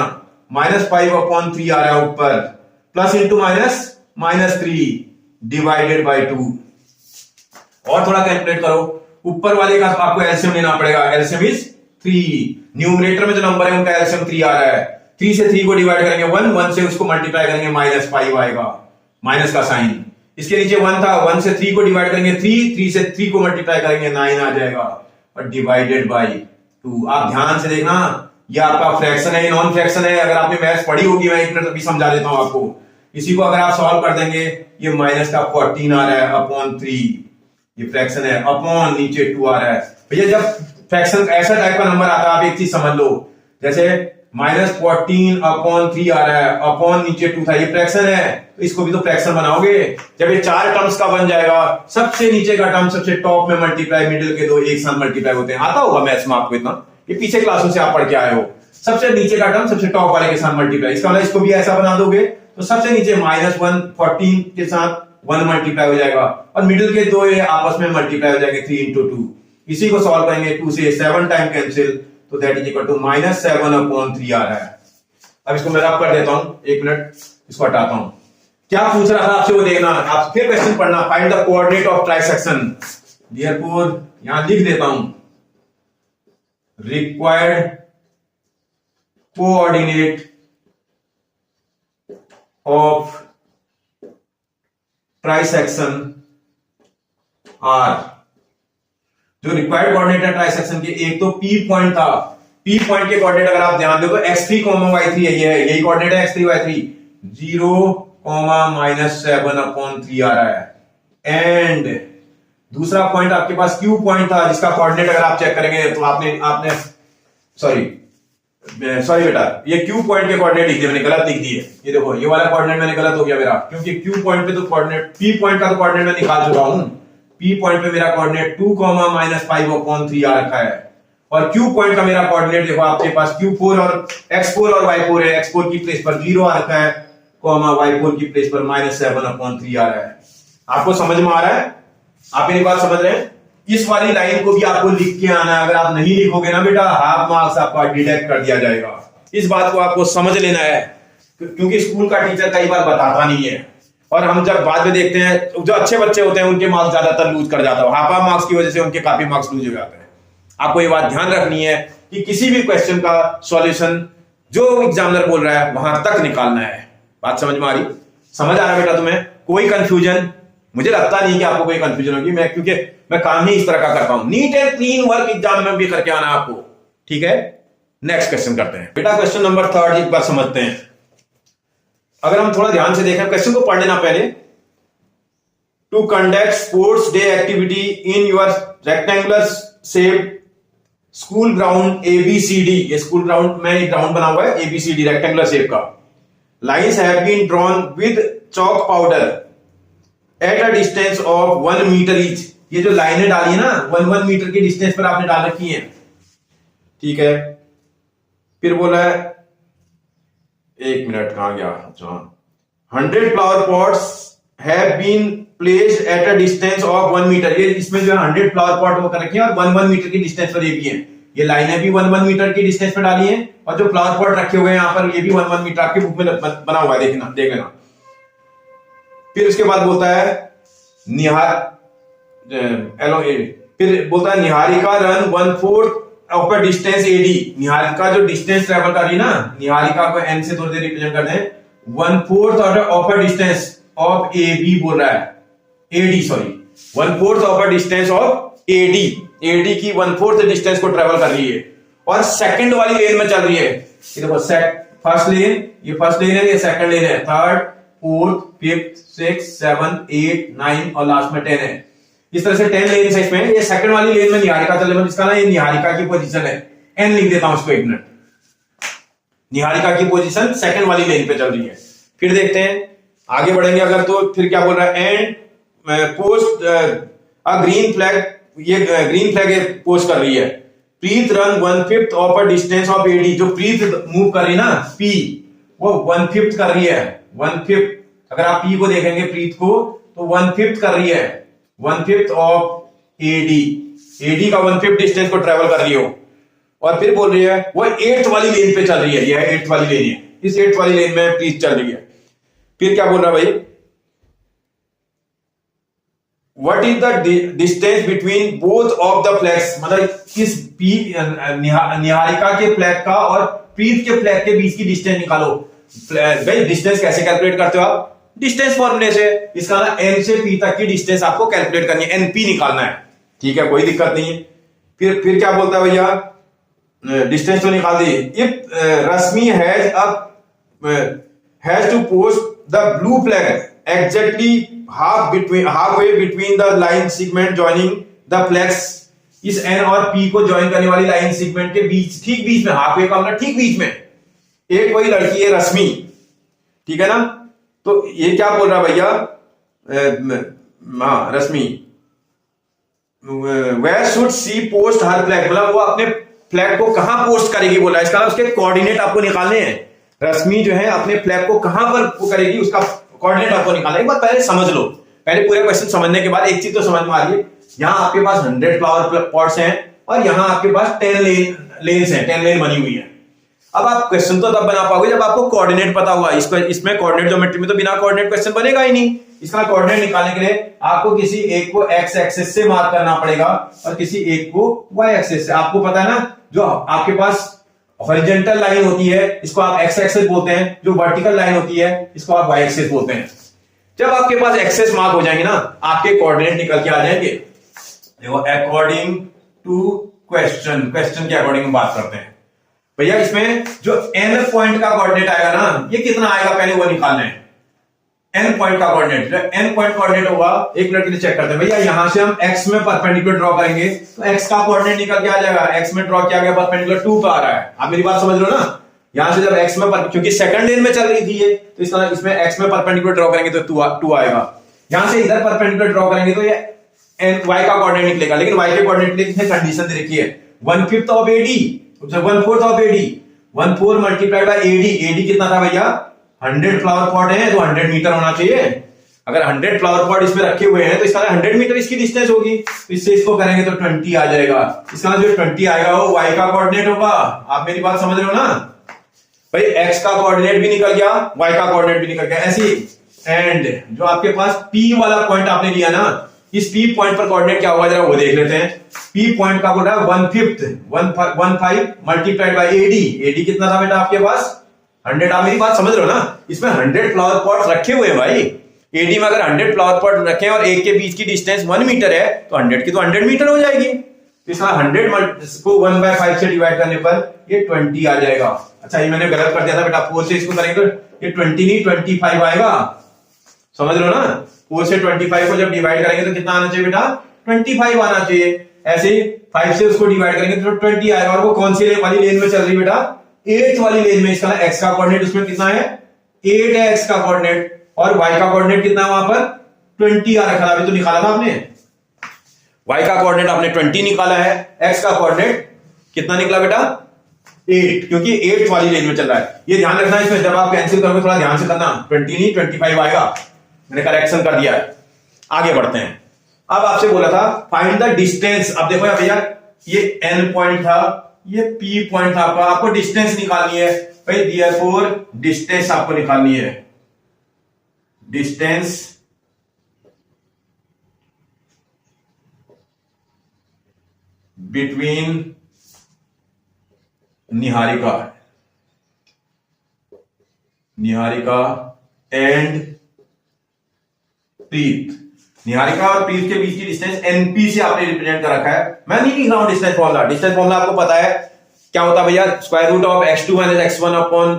-5/3 आ रहा है ऊपर, प्लस इंटू -3 डिवाइडेड बाय 2। और थोड़ा कैलकुलेट करो, ऊपर वाले का आपको एलसीएम लेना पड़ेगा, एलसीएम इज 3। न्यूमरेटर में जो नंबर है उनका एलसीएम 3 आ रहा है, 3 से 3 को डिवाइड करेंगे 1, 1 से उसको मल्टीप्लाई करेंगे -5 आएगा, माइनस का साइन। इसके नीचे 1 था, 1 से 3 को डिवाइड करेंगे 3, 3 से 3 को मल्टीप्लाई करेंगे 9 आ जाएगा, और डिवाइडेड बाय 2। आप ध्यान से देखना, ये आपका फ्रैक्शन है, नॉन फ्रैक्शन है। अगर आपने मैथ्स पढ़ी होगी, मैं एक मिनट अभी समझा देता हूं आपको। इसी को अगर आप सॉल्व कर देंगे, ये माइनस का 14 आ रहा है अपॉन 3, ये फ्रैक्शन है, अपॉन नीचे 2 आ रहा है। भैया जब फ्रैक्शन ऐसा टाइप का नंबर आता है, आप एक चीज समझ लो, जैसे -14/3 आ रहा है, अपॉन नीचे 2 था, ये फ्रैक्शन है, तो इसको भी तो फ्रैक्शन बनाओगे। जब ये 4 टर्म्स का बन जाएगा, सबसे नीचे का टर्म सबसे टॉप में मल्टीप्लाई, मिडिल के दो एक साथ मल्टीप्लाई होते हैं। आता होगा मैथ्स में आपको इतना, ये पीछे क्लासों से आप पढ़ के आए हो। सबसे नीचे का टर्म सबसे टॉप वाले के साथ मल्टीप्लाई, इसका मतलब इसको भी ऐसा बना दोगे तो सबसे नीचे -14 के साथ 1 मल्टीप्लाई हो जाएगा, और मिडिल के दो ये आपस में मल्टीप्लाई हो जाएंगे 3 × 2। इसी को सॉल्व करेंगे, 2 से 7 टाइम कैंसिल, तो दैट इज इक्वल टू -7/3 आ रहा है। अब इसको मैं रब कर देता हूं, एक मिनट इसको हटाता हूं। क्या पूछ रहा था आपसे वो देखना, आप फिर क्वेश्चन पढ़ना, find the coordinate of trisection. Therefore यहां लिख देता हूं, required coordinate of trisection are. जो रिक्वायर्ड कोऑर्डिनेट है ट्राइसेक्शन के, एक तो P पॉइंट था, P पॉइंट के कोऑर्डिनेट अगर आप ध्यान दो तो x3, y3 है, ये यही कोऑर्डिनेट है x3 y3, 0, -7/3 आ रहा है। एंड दूसरा पॉइंट आपके पास Q पॉइंट था, जिसका कोऑर्डिनेट अगर आप चेक करेंगे तो आपने सॉरी बेटा, ये Q पॉइंट के कोऑर्डिनेट लिख दिए मैंने, गलत लिख दिए। ये देखो, ये वाला कोऑर्डिनेट मैंने गलत हो गया मेरा, क्योंकि Q पॉइंट पे तो कोऑर्डिनेट, P पॉइंट का तो कोऑर्डिनेट मैं निकाल चुका हूं। P पॉइंट पे मेरा कोऑर्डिनेट 2, -5/3 आ रखा है, और Q पॉइंट का मेरा कोऑर्डिनेट देखो आपके पास Q4 और x4 और y4 है। x4 की प्लेस पर 0 आ रखा है, y4 की प्लेस पर -7/3 आ रहा है। आपको समझ में आ रहा है? आप मेरी बात समझ रहे हैं? इस वाली लाइन को भी आपको लिख के आना है। अगर आप नहीं लिखोगे ना बेटा, हाफ मार्क्स आपका डिडक्ट कर दिया जाएगा। इस बात को आपको समझ लेना है, क्योंकि स्कूल का टीचर कई बार बताता नहीं है, और हम जब बाद में देखते हैं जो अच्छे बच्चे होते हैं उनके मार्क्स ज्यादातर लूज कर जाता है, हाफ मार्क्स की वजह से उनके काफी मार्क्स लूज हो जाते हैं। आपको ये बात ध्यान रखनी है कि किसी भी क्वेश्चन का सॉल्यूशन जो एग्जामिनर बोल रहा है वहां तक निकालना है। बात समझ में आ रही? समझ आ रहा है बेटा तुम्हें? कोई कंफ्यूजन? मुझे लगता नहीं कि आपको कोई कंफ्यूजन होगी, क्योंकि मैं काम ही इस तरह का करता हूं। Neat and clean work exam में भी करके आना आपको, ठीक है? नेक्स्ट क्वेश्चन करते हैं बेटा, क्वेश्चन नंबर 3 एक बार समझते हैं। अगर हम थोड़ा ध्यान से देखें, क्वेश्चन को पढ़ लेना पहले। To conduct sports day activity in your rectangular shape school ground ABCD, ये स्कूल ग्राउंड में एक ग्राउंड बना हुआ है ABCD रेक्टेंगुलर शेप का। Lines have been drawn with chalk powder at a distance of 1 metre each. ये जो लाइनें डाली है ना, 1 मीटर की डिस्टेंस पर आपने डाल रखी है, ठीक है? फिर बोला है, एक मिनट कहां गया, 100 flower pots have been placed at a distance of 1 metre. ये इसमें जो है 100 फ्लावर पॉट वो कर रखे हैं और 1 मीटर की डिस्टेंस पर ये भी है। ये लाइनें भी 1 मीटर की डिस्टेंस पर डाली है और जो फ्लावर पॉट रखे हुए हैं यहाँ पर ये भी 1 मीटर आपके बुक में बना हुआ है, देखना देख लेना। फिर उसके बाद बोलता है फिर बोलता है Niharika run 1/4 of a distance AD. Niharika जो डिस्टेंस ट्रेवल कर रही है ना, निहारिका को एन से थोड़ी देर रिप्रेजेंट करते हैं, 1/4 of a distance of A B बोल रहा है, AD sorry 1/4 of a distance of AD. AD की 1/4 डिस्टेंस को ट्रेवल कर रही है और सेकंड वाली लेन में चल रही है। ये देखो फर्स्ट लेन, ये फर्स्ट लेन है, ये सेकंड लेन है, थर्ड, फोर्थ, फिफ्थ, सिक्स, 7, 8, 9 और लास्ट में 10 है। इस तरह से 10 लेन है इसमें। ये सेकंड वाली लेन में निहारिका चल रही है, इसका ना ये निहारिका की पोजीशन है, एन लिख देता हूं उसको 1 मिनट। निहारिका की पोजीशन सेकंड वाली लेन पे चल रही है। फिर देखते हैं आगे बढ़ेंगे अगर, तो फिर क्या बोल रहा है, and post a green flag, ये ग्रीन फ्लैग पोस्ट कर रही है। Preet run 1/5 of a distance of AD. जो प्रीत मूव कर रही है ना पी, वो 1/5 कर रही है, 1/5। अगर आप पी को देखेंगे प्रीत को तो 1/5 कर रही है, 1/5 ऑफ एडी। एडी का 1/5 डिस्टेंस को ट्रेवल कर रही हो। और फिर बोल रही है वो 8th वाली लेन पे चल रही है, यह 8th वाली लेन है, इस 8th वाली लेन में प्रीत चल रही है। फिर क्या बोल रहा है भाई, what is the distance between both of the flags. मतलब इस निहारिका के फ्लैग का और प्रीत के फ्लैग के बीच की डिस्टेंस निकालो। भाई डिस्टेंस कैसे कैलकुलेट करते हो आप, डिस्टेंस फॉर्मूले से। इसका ना एन से पी तक की डिस्टेंस आपको कैलकुलेट करनी है, एनपी निकालना है, ठीक है, कोई दिक्कत नहीं है। फिर क्या बोलता है भैया, डिस्टेंस तो निकाल दी। If Rashmi has to post the blue flag exactly halfway between the line segment joining the flags। इस N और P को ज्वाइन करने वाली लाइन सेगमेंट के बीच, ठीक बीच में, हाफवे का मतलब ठीक बीच में एक वही लड़की है रश्मि, ठीक है ना। तो ये क्या बोल रहा है भैया, रश्मि where should she post her flag। मतलब वो अपने फ्लैग को कहां पोस्ट करेगी बोला है। इसका उसके कोऑर्डिनेट आपको निकालने हैं। रश्मि जो है अपने फ्लैग को कहां पर वो करेगी, उसका कोऑर्डिनेट आपको निकालना है। एक बार पहले समझ लो, पहले पूरे क्वेश्चन समझने के बाद एक चीज तो समझ में आ रही है, यहां आपके पास 100 फ्लावर पॉट्स हैं और यहां आपके पास 10 लेन्स हैं, 10 लेन बनी हुई है। अब आप क्वेश्चन तो तब बना पाओगे जब आपको कोऑर्डिनेट पता होगा। इसमें कोऑर्डिनेट ज्योमेट्री में तो बिना कोऑर्डिनेट क्वेश्चन बनेगा ही नहीं। इसका कोऑर्डिनेट निकालने के लिए आपको किसी एक को एक्स एक्सिस से मार्क करना पड़ेगा और किसी एक को वाई एक्सिस से। आपको पता है ना, जो आपके पास हॉरिजॉन्टल लाइन होती है इसको आप एक्स एक्सिस बोलते हैं, जो वर्टिकल लाइन होती है इसको आप वाई एक्सिस बोलते हैं। जब आपके पास एक्सिस मार्क हो जाएंगे ना, आपके कोऑर्डिनेट निकल के आ जाएंगे। देखो अकॉर्डिंग टू क्वेश्चन के अकॉर्डिंग बात करते हैं भैया। इसमें जो n पॉइंट का कोऑर्डिनेट आएगा ना, ये कितना आएगा पहले वो निकालना है। n पॉइंट का कोऑर्डिनेट, n पॉइंट कोऑर्डिनेट होगा, एक मिनट के लिए चेक करते हैं भैया। यहां से हम x में परपेंडिकुलर ड्रॉ करेंगे तो x का कोऑर्डिनेट निकल के आ जाएगा। x में ड्रॉ किया गया परपेंडिकुलर 2 का आ रहा है। आप मेरी बात समझ लो ना। यहां से जब x में क्योंकि सेकंड लेन में चल रही थी ये, तो इसमें x में परपेंडिकुलर ड्रॉ करेंगे तो 2 आएगा। यहां से इधर परपेंडिकुलर ड्रॉ करेंगे तो ये y का कोऑर्डिनेट निकलेगा। लेकिन y के कोऑर्डिनेट के लिए कंडीशन दे रखी है 1/5 of AD, 1/4 of AD, 1/4 multiplied by AD। AD कितना था भैया, 100 फ्लावर पॉट है तो 100 मीटर होना चाहिए। अगर 100 फ्लावर पॉट इसमें रखे हुए हैं तो इसका 100 मीटर इसकी डिस्टेंस होगी। तो इससे इसको करेंगे तो 20 आ जाएगा। इसका जो 20 आएगा वो y का कोऑर्डिनेट होगा। आप मेरी बात समझ रहे हो ना भाई। x का कोऑर्डिनेट भी निकल गया, y का कोऑर्डिनेट भी निकल गया। ऐसी एंड जो आपके पास P वाला पॉइंट आपने लिया ना, इस P पॉइंट पर कोऑर्डिनेट क्या होगा जरा वो देख लेते हैं। P पॉइंट का बोल रहा है 1/5 मल्टीप्लाइड बाय AD। AD कितना था बेटा आपके पास 100। आप मेरी बात समझ रहे हो ना। इसमें 100 फ्लावर पॉट्स रखे हुए हैं भाई। AD में अगर 100 फ्लावर पॉट रखे और एक के बीच की डिस्टेंस 1 मीटर है तो 100 की तो 100 मीटर हो जाएगी। तो इसका 100 को 1/5 से डिवाइड करने पर ये 20 आ जाएगा। अच्छा ये मैंने गलत कर दिया था बेटा, 4 से इसको करेंगे तो ये 20 नहीं 25 आएगा। समझ रहे हो ना। 4 से 25 को जब डिवाइड करेंगे तो कितना आना चाहिए बेटा, 25 आना चाहिए। ऐसे 5 से उसको डिवाइड करेंगे तो 20 आएगा। और वो कौन सी वाली लेन में चल रही बेटा, 8th वाली लेन में। इसका x का कोऑर्डिनेट उसमें कितना है, 8 है x का कोऑर्डिनेट, और y का कोऑर्डिनेट कितना है वहां पर 20 आ रखा था। अभी तो निकाला था आपने, y का कोऑर्डिनेट आपने 20 निकाला है, x का कोऑर्डिनेट कितना निकला बेटा 8, क्योंकि 8th वाली रेंज में चल रहा है। ये ध्यान रखना, इसमें जब आप कैंसिल करोगे थोड़ा ध्यान से करना, 20 नहीं 25 आएगा। मैंने करेक्शन कर दिया है। आगे बढ़ते हैं। अब आपसे बोला था फाइंड द डिस्टेंस। अब देखो भैया, ये n पॉइंट था, ये p पॉइंट था आपका, आपको डिस्टेंस निकालनी है भाई। देयरफॉर डिस्टेंस आपको निकालनी है, डिस्टेंस बिटवीन निहारिका एंड प्रीत। निहारिका और प्रीत के बीच की डिस्टेंस एनपी से आपने रिप्रेजेंट कर रखा है। मैं नहीं लिख रहा हूं डिस्टेंस फॉर्मूला। डिस्टेंस फॉर्मूला आपको पता है क्या होता है भैया, square root of x2 minus x1 upon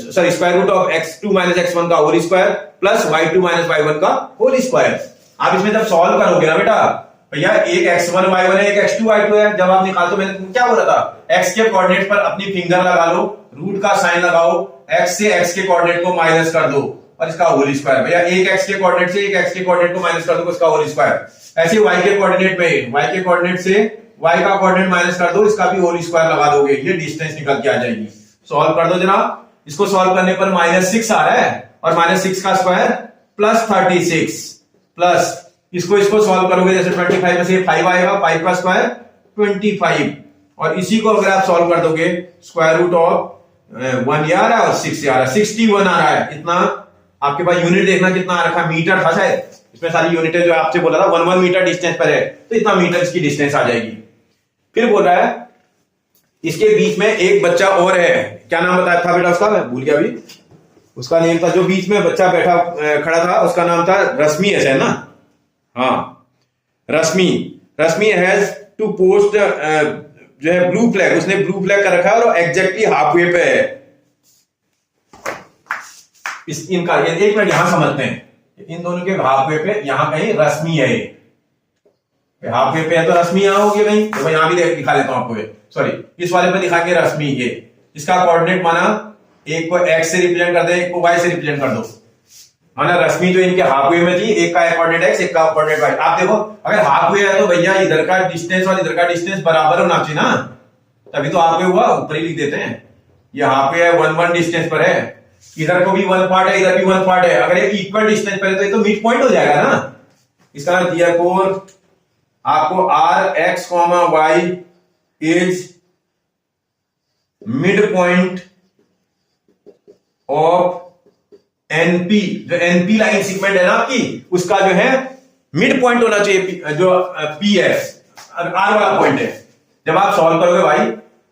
square root of x2 minus x1 का whole square plus y2 minus y1 का होल स्क्वायर। आप इसमें जब सॉल्व करोगे ना बेटा भैया, एक x1 y1 है, एक x2 y2 है, जब आप निकालते हो, मैंने तुमको क्या बोला था, x के कोऑर्डिनेट पर अपनी फिंगर लगा लो, रूट का साइन लगाओ, x से x के कोऑर्डिनेट को माइनस कर दो और इसका होल स्क्वायर। भैया एक x के कोऑर्डिनेट से एक x के कोऑर्डिनेट को माइनस कर दो, इसका होल स्क्वायर। ऐसे y के कोऑर्डिनेट में y के कोऑर्डिनेट से y का कोऑर्डिनेट माइनस कर दो, इसका भी होल स्क्वायर लगा दोगे, ये डिस्टेंस निकल के आ जाएगी। सॉल्व कर दो जनाब। इसको सॉल्व करने पर -6 आ रहा है और -6 का स्क्वायर प्लस 36 प्लस इसको सॉल्व करोगे, जैसे 25 में से 5 आएगा, 5 का स्क्वायर 25 और इसी को अगर आप सॉल्व कर दोगे स्क्वायर रूट ऑफ 1 आ रहा है और 6 आ रहा है, 61 आ रहा है। इतना आपके पास यूनिट देखना कितना आ रखा, मीटर था शायद, इसमें सारी यूनिटें जो आपसे बोला था 1 मीटर डिस्टेंस पर है, तो इतना मीटर इसकी डिस्टेंस आ जाएगी। फिर बोल रहा है इसके बीच में एक बच्चा और है, क्या नाम बताया था बेटा उसका, मैं भूल गया अभी, उसका नेम था, जो बीच में बच्चा बैठा खड़ा था उसका नाम था रश्मि, ऐसा है ना, हाँ रश्मि हैज टू पोस्ट जो है ब्लू फ्लैग, उसने ब्लू फ्लैग कर रखा है और एग्जैक्टली हाफ वे पे है। इनका एक मिनट यहां समझते हैं, इन दोनों के हाफ वे पे यहां कहीं रश्मि है, हाफ वे पे है तो रश्मि यहां होगी कहीं, तो यहां भी दिखा लेता हूं आपको, सॉरी इस वाले पे दिखाएंगे रश्मि, ये इसका कोऑर्डिनेट माना एक को x से रिप्रेजेंट कर दे, एक को y से रिप्रेजेंट कर दो, माना रश्मि जो इनके हाफ वे में थी, एक का कोऑर्डिनेट x एक का कोऑर्डिनेट y। आप देखो अगर हाफ वे है तो भैया इधर का डिस्टेंस और इधर का डिस्टेंस बराबर होना चाहिए ना, तभी तो हाफ वे हुआ, ऊपर ही लिख देते हैं। ये हाफ वे है 1 डिस्टेंस पर है, इधर को भी 1 पार्ट है, इधर भी 1 पार्ट है, अगर ये इक्वल डिस्टेंस पर है तो ये तो मिड पॉइंट हो जाएगा ना। इसका देयरफॉर आपको rx, y is mid point of NP, जो एनपी लाइन सेगमेंट है ना आपकी, उसका जो है मिड पॉइंट होना चाहिए, जो पी है आर वाला पॉइंट है। जब आप सॉल्व करोगे भाई,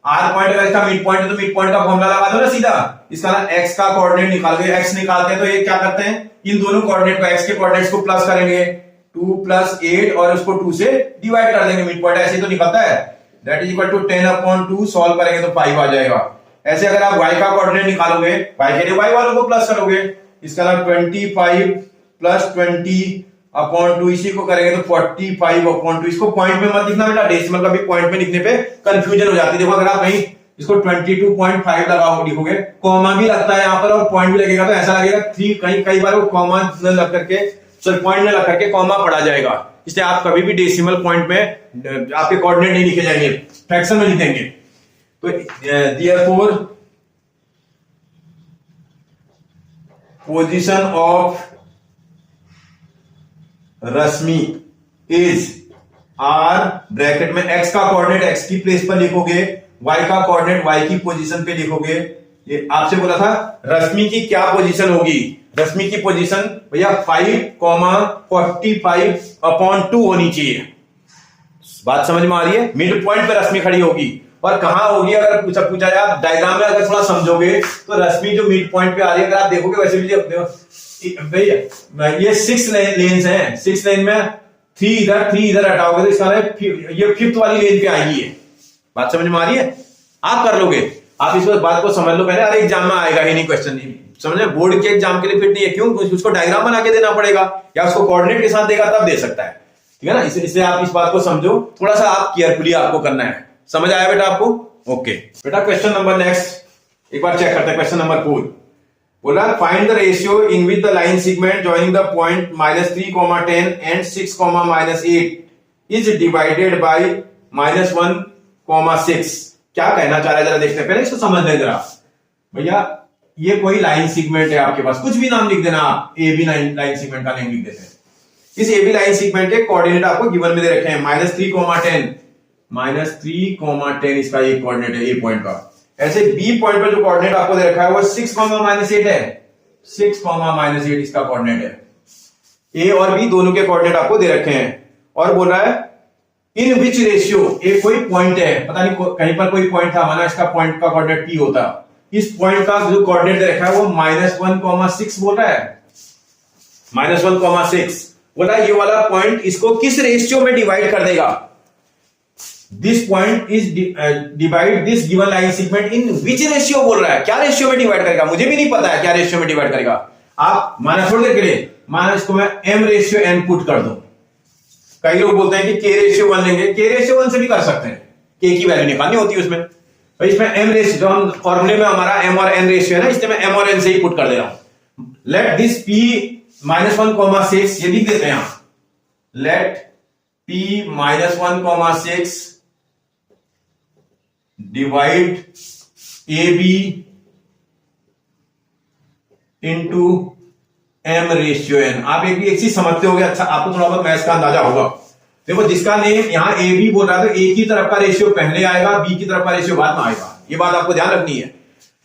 आर पॉइंट अगर इसका मिड पॉइंट है तो मिड पॉइंट का फॉर्मूला लगा दो ना सीधा, इसका ना एक्स का कोऑर्डिनेट निकालोगे, एक्स निकालते हैं तो ये क्या करते हैं, इन दोनों कोऑर्डिनेट को, एक्स के कोऑर्डिनेट्स को प्लस करेंगे 2 + 8 और उसको 2 से डिवाइड कर देंगे, मिड पॉइंट ऐसे तो निकलता है, that is equal to 10/2, solve करेंगे तो 5 आ जाएगा। ऐसे अगर आप y का कोऑर्डिनेट निकालोगे, y के लिए y वालों को प्लस करोगे, इसका नाम 25 + 20/2, इसी को करेंगे तो 45/2। इसको पॉइंट में मत लिखना बेटा, डेसिमल का भी पॉइंट में लिखने पे कंफ्यूजन हो जाती है। देखो अगर आप कहीं इसको 22.5 लगाओ लिखोगे, कॉमा भी लगता है यहाँ पर और पॉइंट भी लगेगा, तो ऐसा लगेगा 3, कई बार वो कॉमा लग करके, सॉरी पॉइंट में लग करके कॉमा पड़ा जाएगा, इसलिए आप कभी भी डेसिमल पॉइंट में आपके कोऑर्डिनेट नहीं लिखे जाएंगे, फ्रैक्शन में लिखेंगे। तो therefore position of Rashmi is r, bracket में x का कोऑर्डिनेट x की प्लेस पर लिखोगे, y का कोऑर्डिनेट y की पोजीशन पे लिखोगे। ये आपसे बोला था रश्मि की क्या पोजीशन होगी, रश्मि की पोजीशन भैया 5,45/2 होनी चाहिए। बात समझ में आ रही है, मिड पॉइंट पे रश्मि खड़ी होगी, और कहां होगी अगर पूछा जाए, आप डायग्राम में अगर थोड़ा समझोगे तो रश्मि जो मिड पॉइंट पे आ रही है, अगर आप देखोगे वैसे भी भैया ये 6 लेन्स हैं, 6 लेन में 3 इधर हटाओगे तो इसका ये 5th वाली लेन पे आएगी। है बात समझ में आ रही है, आप कर लोगे, आप इस बात को समझ लो पहले, अरे एग्जाम में आएगा ही नहीं क्वेश्चन, समझ में, बोर्ड के एग्जाम के लिए फिट नहीं है, क्यों, उसको डायग्राम बना के देना पड़ेगा या उसको कोऑर्डिनेट के साथ देगा तब दे सकता है, ठीक है ना। इसलिए आप इस बात को समझो, थोड़ा सा आप केयरफुली आपको करना है। समझ आया बेटा आपको? ओके बेटा, क्वेश्चन नंबर नेक्स्ट एक बार चेक करते हैं, क्वेश्चन नंबर 4 बोला find the ratio in which the line segment joining the point -3, 10 and 6, -8 is divided by -1, 6। क्या कहना चाह रहा है जरा देखते हैं, पहले इसको समझ लें जरा। भैया ये कोई लाइन सेगमेंट है आपके पास, कुछ भी नाम लिख देना आप, ए बी लाइन सेगमेंट का नेम लिख देते हैं। इस ए बी लाइन सेगमेंट के कोऑर्डिनेट आपको गिवन में दे रखे हैं -3, -3, 10 इसका ये कोऑर्डिनेट है ए पॉइंट का। ऐसे बी पॉइंट पर जो कोऑर्डिनेट आपको दे रखा है वो 6, -8 है, 6, -8 इसका कोऑर्डिनेट है। ए और बी दोनों के कोऑर्डिनेट आपको दे रखे हैं और बोल रहा है इन विच रेशियो, ए कोई पॉइंट है, पता नहीं कहीं पर कोई पॉइंट था, माना इसका पॉइंट का कोऑर्डिनेट पी होता, इस पॉइंट का जो कोऑर्डिनेट दे रखा है वो -1,6 बोल रहा है, -1,6 बोला ये वाला पॉइंट इसको किस रेशियो में डिवाइड कर देगा, this point is divide this given line segment in which ratio बोल रहा है, क्या रेशियो में डिवाइड करेगा, मुझे भी नहीं पता है क्या रेशियो में डिवाइड करेगा। आप माना थोड़ी देर के लिए, माना इसको मैं m/n पुट कर दूं, कई लोग बोलते हैं कि k/1 लेंगे, k/1 से भी कर सकते हैं, k की वैल्यू निकालनी होती है उसमें, भाई इसमें m रेशियो, जो हम फॉर्मूले में हमारा m और n रेशियो है ना, इसमें मैं m और n से ही पुट कर दे रहा हूं। लेट दिस p -1,6 ये लिख देते हैं यहां, let p -1,6 divide ab into m/n। आप एक चीज समझते होगे, अच्छा आपको थोड़ा बहुत मैथ्स का अंदाजा होगा। देखो जिसका नेम यहां ए बी बोल रहा है तो ए की तरफ का रेशियो पहले आएगा, बी की तरफ का रेशियो बाद में आएगा, ये बात आपको ध्यान रखनी है।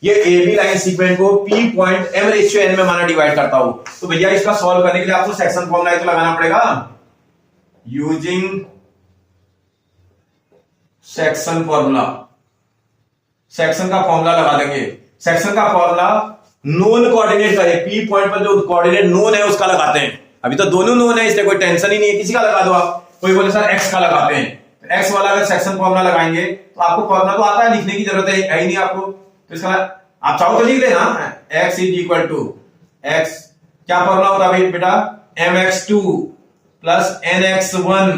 ये ए बी लाइन सीक्वेंस को p पॉइंट m/n में माना डिवाइड करता हूं, तो भैया इसका सॉल्व करने के लिए आपको सेक्शन फॉर्मूला तो लगाना पड़ेगा, यूजिंग सेक्शन फॉर्मूला, सेक्शन का फॉर्मूला लगा देंगे। सेक्शन का फॉर्मूला नोन कोऑर्डिनेट का, पी पॉइंट पर जो कोऑर्डिनेट नोन है उसका लगाते हैं, अभी तो दोनों नोन है इसलिए कोई टेंशन ही नहीं है, किसी का लगा दो आप, कोई बोले सर एक्स का लगाते हैं, तो एक्स वाला अगर सेक्शन फॉर्मूला लगाएंगे तो आपको फॉर्मूला तो आता है, लिखने की जरूरत है ही नहीं आपको, तो इसका आप चाहो तो लिख लेना, x is equal to x, क्या फॉर्मूला होता है बेटा, mx2 plus nx1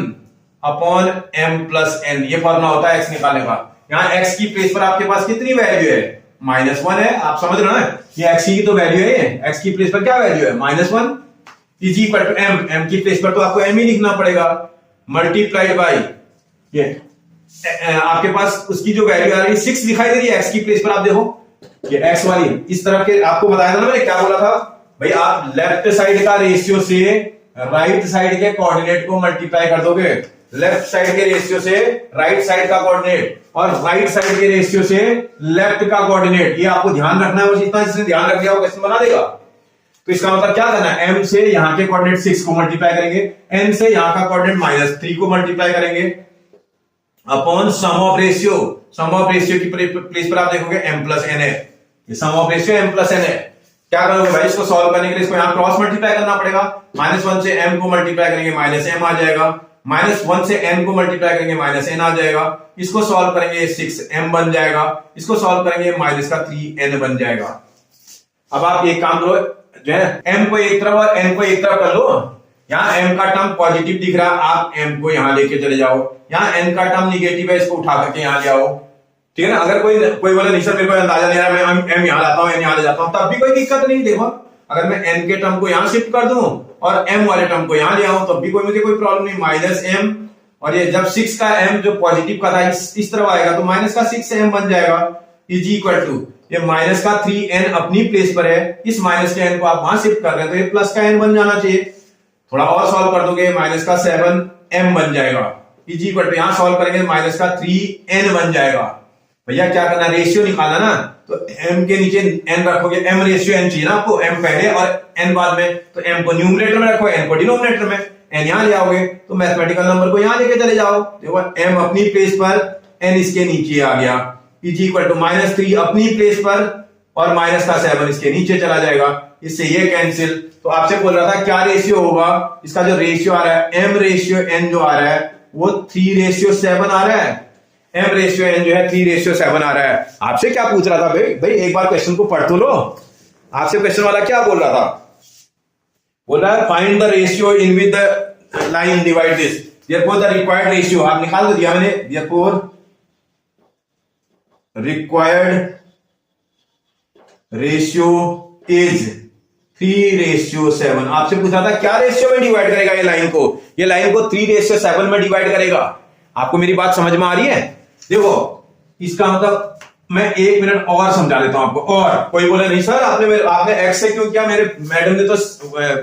upon m plus n, ये फॉर्मूला होता है x निकालने का। यहाँ x की प्लेस पर आपके पास कितनी वैल्यू है, -1 है, आप समझ रहे हो ना, ये x की तो वैल्यू है, x की प्लेस पर क्या वैल्यू है, -1 इज इक्वल टू m की प्लेस पर तो आपको m ही लिखना पड़ेगा, मल्टीप्लाइड बाई ये आपके पास उसकी जो वैल्यू आ रही है 6 दिखाई दे रही है x की प्लेस पर, आप देखो ये x वाली इस तरफ के, आपको बताया था ना मैंने क्या बोला था भाई, आप लेफ्ट साइड का रेशियो से राइट साइड के कोऑर्डिनेट को मल्टीप्लाई कर दोगे, लेफ्ट साइड के रेशियो से राइट साइड का कोऑर्डिनेट और राइट साइड के रेशियो से लेफ्ट का कोऑर्डिनेट, ये आपको ध्यान रखना है, बस इतना जिसने ध्यान रख लिया वो क्वेश्चन बना देगा। तो इसका मतलब क्या करना है, m से यहां के कोऑर्डिनेट 6 को मल्टीप्लाई करेंगे, n से यहां का कोऑर्डिनेट -3 को मल्टीप्लाई करेंगे upon sum of ratio, sum of ratio की प्लेस पर आप देखोगे m प्लस n है, ये sum of ratio m plus n है। क्या करोगे भाई, इसको सॉल्व करने के लिए इसको यहां क्रॉस मल्टीप्लाई करना पड़ेगा, -1 से m को मल्टीप्लाई करेंगे -m आ जाएगा, -1 से n को मल्टीप्लाई करेंगे -n आ जाएगा, इसको सॉल्व करेंगे 6m बन जाएगा, इसको सॉल्व करेंगे -3n बन जाएगा। अब आप एक काम करो, जो है m को एक तरफ और n को एक तरफ कर लो, यहाँ m का टर्म पॉजिटिव दिख रहा है, आप m को यहां लेके चले जाओ, यहाँ n का टर्म निगेटिव है, इसको उठा करके यहां ले आओ, ठीक है ना। अगर कोई बोले नहीं सर मेरे को अंदाजा नहीं आ रहा, मैं m यहां लाता हूं, n यहां ले जाता हूं, तब भी कोई दिक्कत नहीं। देखो अगर मैं n के टर्म को यहां शिफ्ट कर दूं और m वाले टर्म को यहां ले आऊं तब भी मुझे कोई प्रॉब्लम नहीं, -m और ये जब 6 का m जो पॉजिटिव का था इस तरफ आएगा तो -6m बन जाएगा, इज इक्वल टू ये -3n अपनी प्लेस पर है, इस माइनस के n को आप वहां शिफ्ट कर रहे हैं तो ये प्लस का n बन जाना चाहिए, थोड़ा और सॉल्व कर दोगे -7m बन जाएगा, इज इक्वल टू यहां सॉल्व करेंगे -3n बन जाएगा। भैया क्या करना, रेशियो निकालना ना, तो m के नीचे n रखोगे, m/n चाहिए ना आपको, m पहले और n बाद में, तो m को न्यूमरेटर में रखो, n को डिनोमिनेटर में, n यहां ले आओगे तो मैथमेटिकल नंबर को यहां लेके चले जाओ, देखो m अपनी प्लेस पर, n इसके नीचे आ गया, इज इक्वल टू -3 अपनी प्लेस पर और -7 इसके नीचे चला जाएगा, इससे ये कैंसिल। तो आपसे बोल रहा था क्या रेशियो होगा, इसका जो रेशियो आ रहा है m/n जो आ रहा है वो 3/7 आ रहा है, m/n जो है 3/7 आ रहा है। आपसे क्या पूछ रहा था भाई एक बार क्वेश्चन को पढ़ तो लो, आपसे क्वेश्चन वाला क्या बोल रहा था, बोल रहा है find the ratio in with the line divide this, therefore the required ratio, आप निकाल दिया मैंने, देयरफॉर रिक्वायर्ड रेशियो इज 3/7। आपसे पूछा था क्या रेशियो में डिवाइड करेगा ये लाइन को, ये लाइन को 3/7 में डिवाइड करेगा। आपको मेरी बात समझ में आ रही है, देखो इसका मतलब मैं 1 मिनट और समझा देता हूं आपको। और कोई बोले नहीं सर आपने एक्स से क्यों किया, मेरे मैडम ने तो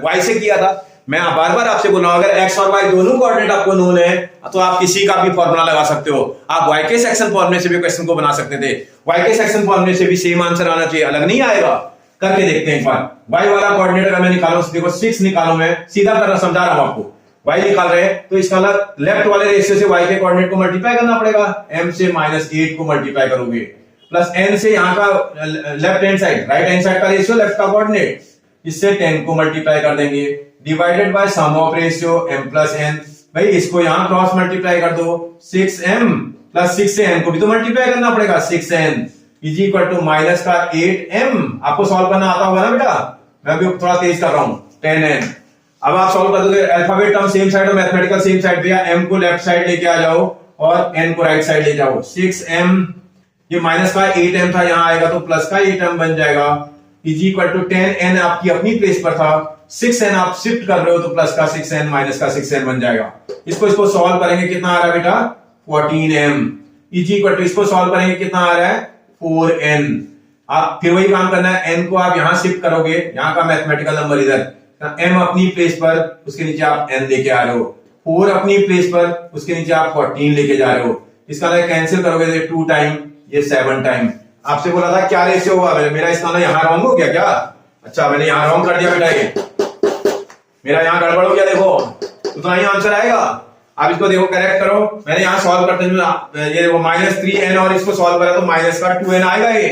वाई से किया था। मैं बार बार आपसे बोल रहा हूं, अगर एक्स और वाई दोनों कोऑर्डिनेट आपको नोन है तो आप किसी का भी फॉर्मूला लगा सकते हो। आप वाई के सेक्शन फॉर्मूले से भी क्वेश्चन को बना सकते थे, वाई के सेक्शन फॉर्मूले से भी सेम आंसर आना चाहिए, अलग नहीं आएगा। करके देखते हैं एक बार। वाई वाला कोऑर्डिनेट अगर मैं निकालूं, देखो 6 निकालूं, मैं सीधा करना समझा रहा हूं आपको। वाई निकाल रहे हैं तो इसका लेफ्ट वाले रेशियो से वाई के कोऑर्डिनेट को मल्टीप्लाई करना पड़ेगा। m से -8 को मल्टीप्लाई करोगे प्लस n से यहाँ का left hand side, right hand side का रेशियो, लेफ्ट का कोऑर्डिनेट, इससे 10 को मल्टीप्लाई कर देंगे divided by sum of ratio m plus n। भाई इसको यहां क्रॉस मल्टीप्लाई कर दो, 6m प्लस 6 से n को भी तो मल्टीप्लाई करना पड़ेगा, 6n is equal to minus का 8m। आपको सॉल्व करना आता होगा ना बेटा, मैं भी थोड़ा तेज कर रहा हूं, 10n। अब आप सॉल्व कर दोगे, अल्फाबेट टर्म सेम साइड और मैथमेटिकल सेम साइड, भैया m को लेफ्ट साइड लेके आ जाओ और n को राइट साइड ले जाओ। 6m, ये माइनस का 8m था, यहां आएगा तो प्लस का 8m बन जाएगा, इज इक्वल टू 10n आपकी अपनी प्लेस पर था, 6n आप शिफ्ट कर रहे हो तो प्लस का 6n माइनस का 6n बन जाएगा। इसको सॉल्व करेंगे, कितना आ रहा है बेटा 14m, इज इक्वल टू इसको सॉल्व करेंगे कितना आ रहा है 4n। आप फिर वही काम करना है, n को आप यहां शिफ्ट करोगे, यहां का मैथमेटिकल नंबर इधर, m अपनी प्लेस पर, उसके नीचे आप n लेके आ रहे हो, 4 अपनी प्लेस पर, उसके नीचे आप 14 लेके जा रहे हो। इसका कैंसिल करोगे 2 टाइम, ये 7 टाइम। आपसे बोला था क्या रेशियो हुआ, मेरा इसका यहां रॉन्ग हो गया क्या? अच्छा मैंने यहां रॉन्ग कर दिया बेटा, ये मेरा यहां गड़बड़ हो गया, देखो उतना ही आंसर आएगा। आप इसको देखो करेक्ट करो, मैंने यहां सॉल्व करते हुए ये देखो -3n और इसको सॉल्व करा तो माइनस का 2n आएगा। ये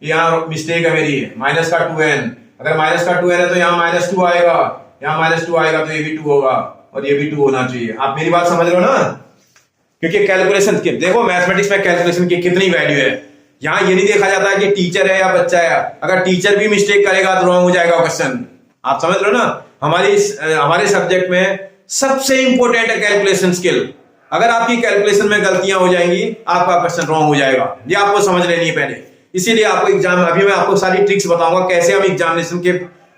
यहां मिस्टेक है मेरी, माइनस का 2n, अगर माइनस का 2n है तो यहाँ -2 आएगा, यहाँ -2 आएगा तो ये भी 2 होगा और ये भी 2 होना चाहिए। आप मेरी बात समझ रहे हो ना? क्योंकि कैलकुलेशन की देखो, मैथमेटिक्स में कैलकुलेशन की कितनी वैल्यू है। यहाँ ये नहीं देखा जाता है कि टीचर है या बच्चा है, अगर टीचर भी मिस्टेक करेगा तो रॉन्ग हो जाएगा क्वेश्चन। आप समझ रहे हो ना? हमारे सब्जेक्ट में सबसे इंपॉर्टेंट है कैलकुलेशन स्किल। अगर आपकी कैलकुलेशन में गलतियां हो जाएंगी, आपका क्वेश्चन रॉन्ग हो जाएगा, ये आपको समझ लेनी है पहले। इसीलिए आपको एग्जाम, अभी मैं आपको सारी ट्रिक्स बताऊंगा कैसे हम एग्जामिनेशन के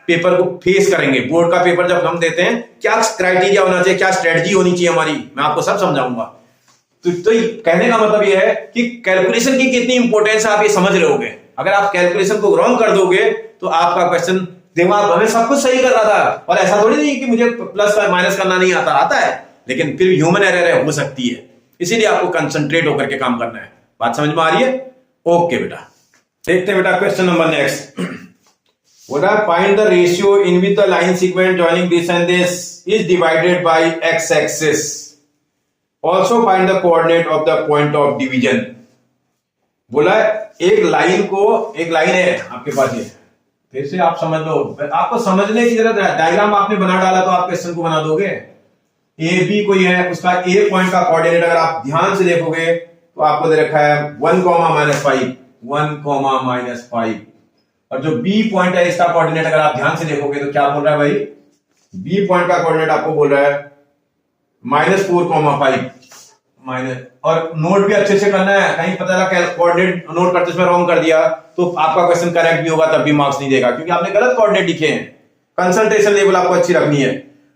पेपर को फेस करेंगे। बोर्ड का पेपर जब हम देते हैं, क्या क्राइटेरिया होना चाहिए, क्या स्ट्रेटजी होनी चाहिए हमारी, मैं आपको सब समझाऊंगा। तो कहने का मतलब यह है कि कैलकुलेशन की कितनी इंपॉर्टेंस है आप ये समझ रहे होगे। अगर आप कैलकुलेशन को रॉन्ग कर दोगे तो आपका क्वेश्चन, दिमाग हमें सब कुछ सही कर रहा था और ऐसा थोड़ी नहीं कि मुझे प्लस का माइनस करना नहीं आता है, लेकिन फिर ह्यूमन एरर हो सकती है। इसीलिए आपको कंसंट्रेट होकर के काम करना है। बात समझ में आ रही है? ओके बेटा, देखते हैं बेटा क्वेश्चन नंबर नेक्स्ट। बोला find the ratio in which the line segment joining this and this is divided by x axis. Also find the coordinate of the point of division. बोला एक लाइन है आपके पास, ये फिर से आप समझ लो, आपको समझने की जरूरत है। डायग्राम आपने बना डाला तो आप क्वेश्चन को बना दोगे। ए बी कोई है, उसका ए पॉइंट का कोऑर्डिनेट अगर आप ध्यान से देखोगे तो आपको दे रखा है 1, -5, 1, -5। और जो बी पॉइंट है इसका कोऑर्डिनेट अगर आप ध्यान से देखोगे तो क्या बोल रहा है भाई, बी पॉइंट का कोऑर्डिनेट आपको बोल रहा है -4, 5 और नोट भी अच्छे से करना है। कहीं पता लगा कोऑर्डिनेट नोट करते समय रॉन्ग कर दिया तो आपका क्वेश्चन करेक्ट भी होगा तब भी मार्क्स नहीं देगा, क्योंकि आपने गलत कोऑर्डिनेट लिखे हैं। कंसंट्रेशन लेवल आपको अच्छी रखनी है।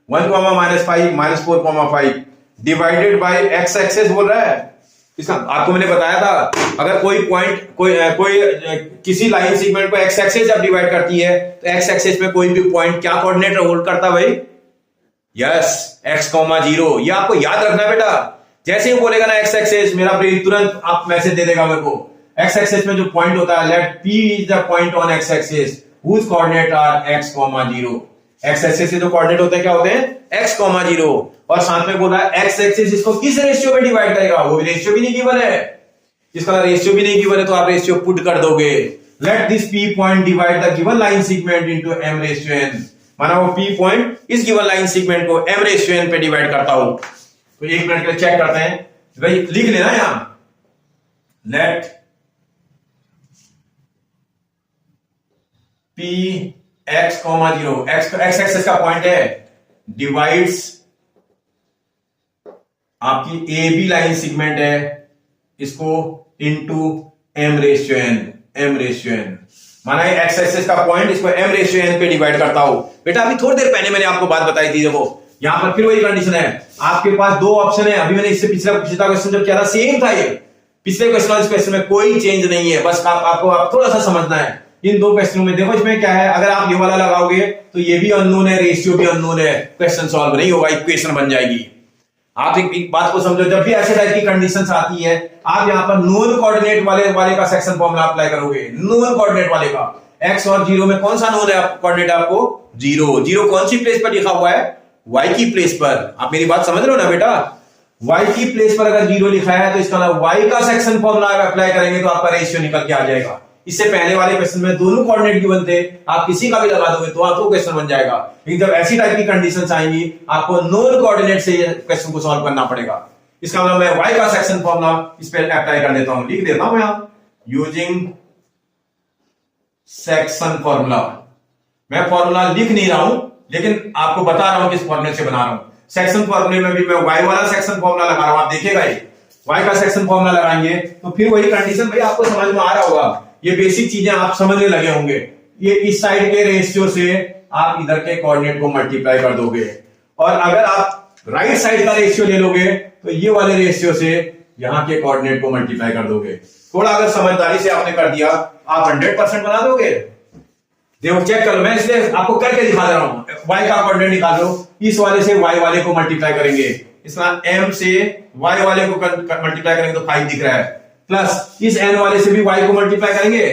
1, -5, -4, 5 डिवाइडेड बाय एक्स एक्सिस बोल रहा है। इसका आपको मैंने बताया था, अगर कोई पॉइंट कोई किसी लाइन सेगमेंट को एक्स एक्सिस जब डिवाइड करती है तो एक्स एक्सिस में कोई भी पॉइंट क्या कोऑर्डिनेट होल्ड करता है भाई, यस x, 0। ये आपको याद रखना है बेटा। जैसे ही बोलेगा ना एक्स एक्सिस, मेरा ब्रेन तुरंत आप मैसेज दे देगा मेरे को। एक्स एक्सिस में जो पॉइंट होता है, let p is the point on x axis whose coordinate are x, 0। X axis से जो कोऑर्डिनेट होते हैं क्या होते हैं, x, 0। और साथ में बोल रहा है एक्स एक्सिस इसको किस रेशियो में डिवाइड करेगा, वो भी रेशियो भी नहीं गिवन है। इसका रेशियो भी नहीं गिवन है तो आप रेशियो पुट कर दोगे। Let this p point divide the given line segment into m/n। माना वो p पॉइंट इस गिवन लाइन सेगमेंट को m/n पे डिवाइड करता हो। तो 1 मिनट के लिए चेक करते हैं भाई, लिख लेना यहां, let p x, 0 x axis का पॉइंट है, डिवाइड्स आपकी ए बी लाइन सेगमेंट है, इसको इनटू m/n। माना एक्स एक्सिस का पॉइंट इसको m/n पे डिवाइड करता हूं। बेटा अभी थोड़ी देर पहले मैंने आपको बात बताई थी, देखो यहां पर फिर वही कंडीशन है, आपके पास 2 ऑप्शन है। अभी मैंने इससे पिछला क्वेश्चन जब किया था सेम था, ये पिछले क्वेश्चन और इस क्वेश्चन में कोई चेंज नहीं है, बस आपको थोड़ा सा समझना है इन दो क्वेश्चनों में। देखो इसमें क्या है, अगर आप ये वाला लगाओगे तो ये भी अननोन है, रेशियो भी अननोन है, क्वेश्चन सॉल्व नहीं होगा, इक्वेशन बन जाएगी। आप एक बात को समझो, जब भी ऐसे टाइप की कंडीशंस आती है, आप यहां पर नोन कोऑर्डिनेट वाले का सेक्शन फॉर्मूला अप्लाई करोगे। नोन कोऑर्डिनेट वाले का, एक्स और जीरो में कौन सा नोन है कोऑर्डिनेट आपको? जीरो। जीरो कौन सी प्लेस पर लिखा हुआ है? वाई की प्लेस पर। आप मेरी बात समझ रहे हो ना बेटा? वाई की प्लेस पर अगर जीरो लिखा है तो इसका मतलब वाई का सेक्शन फॉर्मूला अप्लाई करेंगे तो आपका रेशियो निकल के आ जाएगा। इससे पहले वाले क्वेश्चन में दोनों कोऑर्डिनेट गिवन थे, आप किसी का भी लगा दोगे तो आपको क्वेश्चन बन जाएगा। लेकिन जब ऐसी टाइप की कंडीशंस आएंगी, आपको नोन कोऑर्डिनेट से ये क्वेश्चन को सॉल्व करना पड़ेगा। इसका मतलब मैं वाई का सेक्शन फॉर्मूला इस पे अप्लाई कर देता हूं, लिख देता हूं यहां, यूजिंग सेक्शन फॉर्मूला। मैं फॉर्मूला लिख नहीं रहा हूं, लेकिन आपको बता रहा हूं किस फॉर्मूले से बना रहा हूं। सेक्शन फॉर्मूले में भी मैं वाई वाला सेक्शन फॉर्मूला लगा रहा हूं, आप देखिएगा ये वाई का सेक्शन फॉर्मूला लगाएंगे तो फिर वही कंडीशन भाई आपको समझ में आ रहा होगा। ये बेसिक चीजें आप समझने लगे होंगे। ये इस साइड के रेशियो से आप इधर के कोऑर्डिनेट को मल्टीप्लाई कर दोगे, और अगर आप राइट साइड का रेशियो ले लोगे तो ये वाले रेशियो से यहां के कोऑर्डिनेट को मल्टीप्लाई कर दोगे। थोड़ा अगर समझदारी से आपने कर दिया, आप 100% बना दोगे। देखो चेक करो, मैं इसलिए आपको करके दिखा दे रहा हूं। वाई का कोऑर्डिनेट निकालो, इस वाले से वाई वाले को मल्टीप्लाई करेंगे, इसमें m से y वाले को मल्टीप्लाई करेंगे तो 5 दिख रहा है, प्लस इस n वाले से भी y को मल्टीप्लाई करेंगे,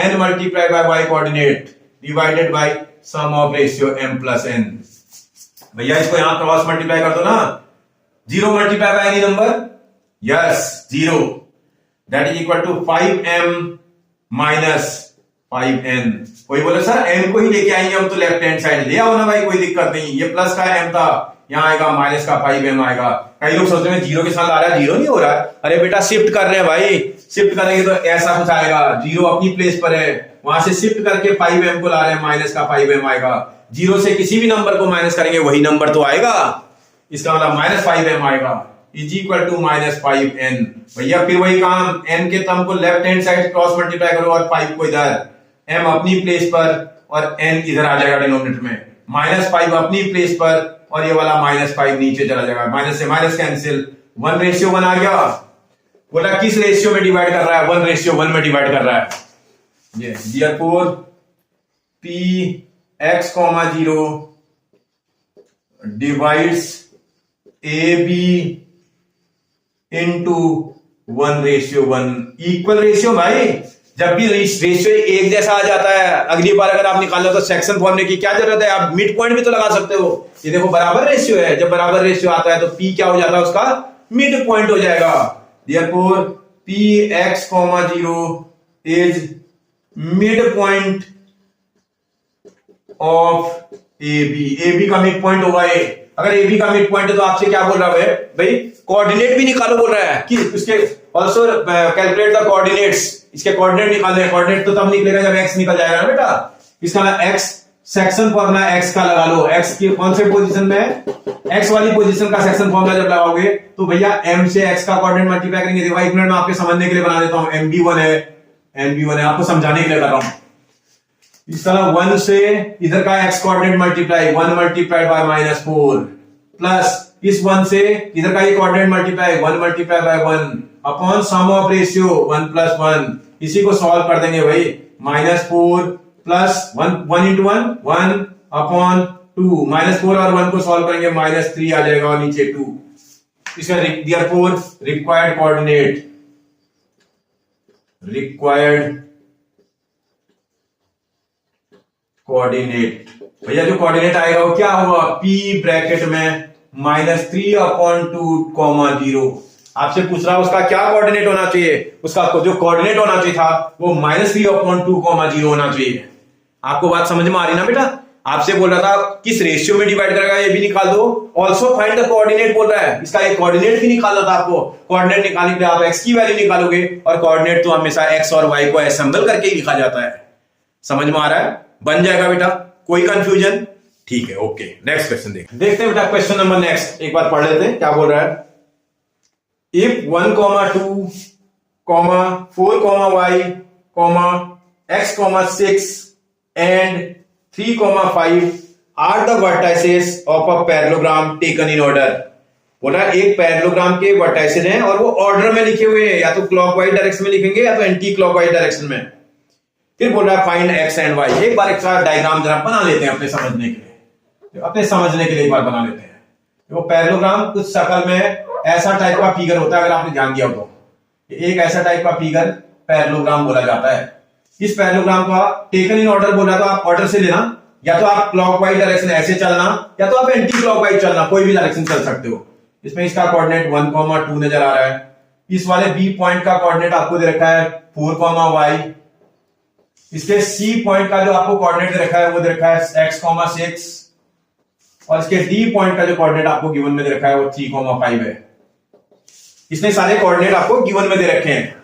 n multiply by y coordinate divided by sum of ratio m plus n। भैया इसको यहां क्रॉस मल्टीप्लाई कर दो ना, 0 multiply by any number, yes 0, that is equal to 5m minus 5n। कोई बोले सर m को ही लेके आएंगे हम तो लेफ्ट हैंड साइड, ले आओ ना भाई, कोई दिक्कत नहीं। ये प्लस का m था, यहां आएगा माइनस का 5m आएगा। कई लोग सोचते हैं जीरो के साथ आ रहा है, जीरो नहीं हो रहा है। अरे बेटा शिफ्ट कर रहे हैं भाई, शिफ्ट करेंगे तो ऐसा कुछ आएगा, जीरो अपनी प्लेस पर है, वहां से शिफ्ट करके 5m को ला रहे हैं, माइनस का 5m आएगा। जीरो से किसी भी नंबर को माइनस करेंगे वही नंबर तो आएगा, इसका मतलब माइनस 5m आएगा, is equal to minus 5n। भैया फिर वही काम, n के टर्म को left hand side cross multiply करो और 5 को इधर, m अपनी प्लेस पर और n इधर आ जाएगा डिनोमिनेटर में, माइनस 5 अपनी प्लेस पर और ये वाला माइनस 5 नीचे चला जाएगा, माइनस से माइनस कैंसिल, 1:1 आ गया। बोला किस रेशियो में डिवाइड कर रहा है? 1:1 में डिवाइड कर रहा है। ये therefore px, 0 divides ab into 1:1 equal ratio. भाई जब भी रेशियो एक जैसा आ जाता है, अगली बार अगर आप निकाल लो तो सेक्शन फॉर्मूले की क्या जरूरत है, आप मिड पॉइंट भी तो लगा सकते हो। ये देखो बराबर रेशियो है, जब बराबर रेशियो आता है तो p क्या हो जाता है, उसका मिड पॉइंट हो जाएगा। therefore px, 0 is mid point of ab का मिड पॉइंट होगा ये। अगर ab का मिड पॉइंट है तो आपसे क्या बोल रहा है भाई, कोऑर्डिनेट भी निकालो बोल रहा है कि उसके ऑल्सो कैलकुलेट द कोऑर्डिनेट्स, इसके कोऑर्डिनेट निकालने हैं। कोऑर्डिनेट तो तब निकलेगा जब x निकल जाएगा ना बेटा। इसका x सेक्शन फॉर्मूला x का लगा लो, x की कौन से पोजीशन में है, x वाली पोजीशन का सेक्शन फॉर्मूला जब लगाओगे तो भैया m से x का कोऑर्डिनेट मल्टीप्लाई करेंगे। देखो एक मिनट में आपके समझने के लिए बना देता हूं, mb1 है, आपको समझाने के लिए कर रहा हूं। इस तरह 1 से इधर का x coordinate multiply, 1 multiplied by -4, plus इस 1 से इधर का ये coordinate multiply, 1 multiply by 1 upon sum of ratio 1 + 1। इसी को सॉल्व कर देंगे भाई, -4 प्लस 1 into 1 अपॉन 2, -4 और 1 को सॉल्व करेंगे -3 आ जाएगा और नीचे 2। इसका therefore रिक्वायर्ड कोऑर्डिनेट, भैया जो कोऑर्डिनेट आएगा वो क्या होगा, p ब्रैकेट में -3/2, 0। आपसे पूछ रहा उसका क्या कोऑर्डिनेट होना चाहिए, उसका जो कोऑर्डिनेट होना चाहिए था वो -3/2, 0 होना चाहिए। आपको बात समझ में आ रही ना बेटा? आपसे बोल रहा था किस रेशियो में डिवाइड करेगा ये भी निकाल दो, ऑल्सो फाइंड द कोऑर्डिनेट बोल रहा है, इसका एक कोऑर्डिनेट भी निकालना था आपको। कोऑर्डिनेट निकालने के लिए आप x की वैल्यू निकालोगे, और कोऑर्डिनेट तो हमेशा x और y को असेंबल करके ही लिखा जाता है। समझ में आ रहा है? बन जाएगा बेटा, कोई कंफ्यूजन? ठीक है, ओके। नेक्स्ट क्वेश्चन देखते हैं बेटा। क्वेश्चन नंबर नेक्स्ट एक बार पढ़ लेते हैं, क्या बोल रहा है। If 1, 2, 4, y, x, 6 and 3, 5 are the vertices of a parallelogram taken in order। बोला एक पैरेललोग्राम के वर्टाइसेस हैं और वो ऑर्डर में लिखे हुए हैं, या तो क्लॉकवाइज डायरेक्शन में लिखेंगे या तो एंटी क्लॉकवाइज डायरेक्शन में। फिर बोल रहा है फाइंड एक्स एंड वाई। एक बार एक डायग्राम जरा बना लेते हैं अपने समझने के लिए, अपने समझने के लिए एक बार बना लेते हैं। वो पैरेललोग्राम कुछ शक्ल में ऐसा टाइप का फिगर होता है, अगर आपने ध्यान दिया हो तो एक ऐसा टाइप का फिगर पैरेललोग्राम बोला जाता है। इस पैरेललोग्राम को आप टेकन इन ऑर्डर बोला तो आप ऑर्डर से लेना, या तो आप क्लॉकवाइज डायरेक्शन ऐसे चलना या तो आप एंटी क्लॉकवाइज चलना, कोई भी डायरेक्शन चल सकते हो। इसमें इसका कोऑर्डिनेट 1,2 नजर आ रहा है। इस वाले बी पॉइंट का कोऑर्डिनेट आपको दे रखा है 4,y। इसके सी पॉइंट का जो आपको कोऑर्डिनेट दे रखा है वो दे रखा है x,6, और इसके डी पॉइंट का जो कोऑर्डिनेट आपको गिवन में दे रखा है वो 3,5 है। इसने सारे कोऑर्डिनेट आपको गिवन में दे रखे हैं।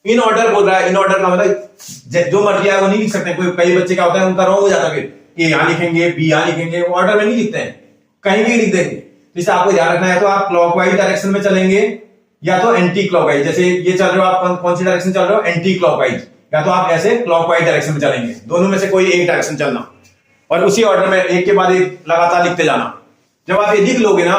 इन ऑर्डर बोल रहा है, इन ऑर्डर का मतलब जो मर्जी है वो नहीं लिख सकते। कोई कई बच्चे क्या होता है उनका रॉन्ग हो जाता है, फिर ए यहां लिखेंगे बी यहां लिखेंगे, वो ऑर्डर में नहीं लिखते हैं, कहीं भी लिख देंगे। इसे आपको ध्यान रखना है, तो आप क्लॉकवाइज डायरेक्शन में चलेंगे या तो एंटी क्लॉकवाइज। जैसे ये चल रहे हो आप कौन सी डायरेक्शन चल रहे हो, एंटी क्लॉकवाइज, या तो आप ऐसे क्लॉकवाइज डायरेक्शन में चलेंगे। दोनों में से कोई एक डायरेक्शन चलना और उसी ऑर्डर में एक के बाद एक लगातार लिखते जाना। जब आप ये लिख लोगे ना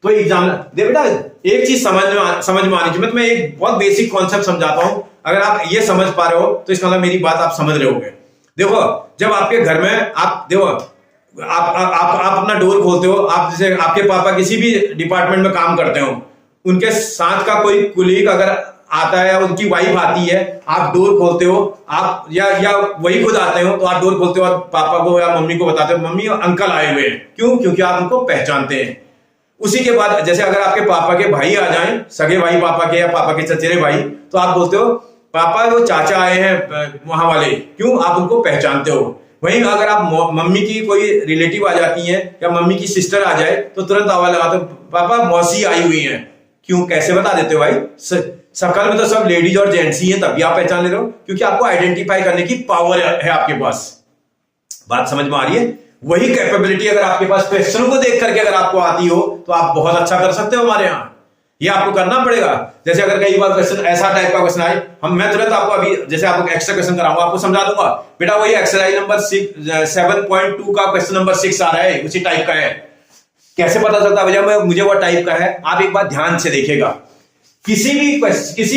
तो एग्जाम दे बेटा, एक चीज समझ में आनी चाहिए। मैं तुम्हें एक बहुत बेसिक कॉन्सेप्ट समझाता हूं, अगर आप ये समझ पा रहे हो तो इसका मतलब मेरी बात आप समझ रहे होगे। देखो जब आपके घर में आप देखो आप अपना डोर खोलते हो, आप जैसे आपके पापा किसी भी डिपार्टमेंट में काम करते हो, उनके साथ का कोई कुलीग अगर आता है या उनकी वाइफ आती है, आप डोर खोलते हो, आप या वही खुद आते हो तो आप डोर खोलते हो और पापा को या मम्मी को बताते हो मम्मी अंकल आए हुए हैं। क्यों? क्योंकि आप उनको पहचानते हैं। उसी के बाद जैसे अगर आपके पापा के भाई आ जाएं, सगे भाई पापा के या पापा के चचेरे भाई, तो आप बोलते हो पापा वो चाचा आए हैं वहां वाले। क्यों? आप उनको पहचानते हो। वहीं अगर आप मम्मी की कोई रिलेटिव आ जाती है या मम्मी की सिस्टर आ जाए तो तुरंत आवाज लगाते हो पापा मौसी आई हुई है। क्यों? कैसे बता देते हो भाई? शकल में तो सब लेडीज और जेंट्स ही हैं, तब भी आप पहचान ले रहे हो, क्योंकि आपको आइडेंटिफाई करने की पावर है आपके पास। बात समझ में आ रही है? वही कैपेबिलिटी अगर आपके पास क्वेश्चनों को देख करके अगर आपको आती हो तो आप बहुत अच्छा कर सकते हो हमारे यहाँ। ये आपको करना पड़ेगा। जैसे अगर कई बार क्वेश्चन ऐसा टाइप का क्वेश्चन आए, मैं तुरंत आपको अभी जैसे आपको एक्स्ट्रा क्वेश्चन कराऊंगा, आपको समझा दूंगा बेटा वही एक्सरसाइज नंबर 7.2 का क्वेश्चन नंबर 6 आ रहा है, उसी टाइप का है। कैसे पता चलता भैया मुझे वो टाइप का है? आप एक बार ध्यान से देखिएगा, किसी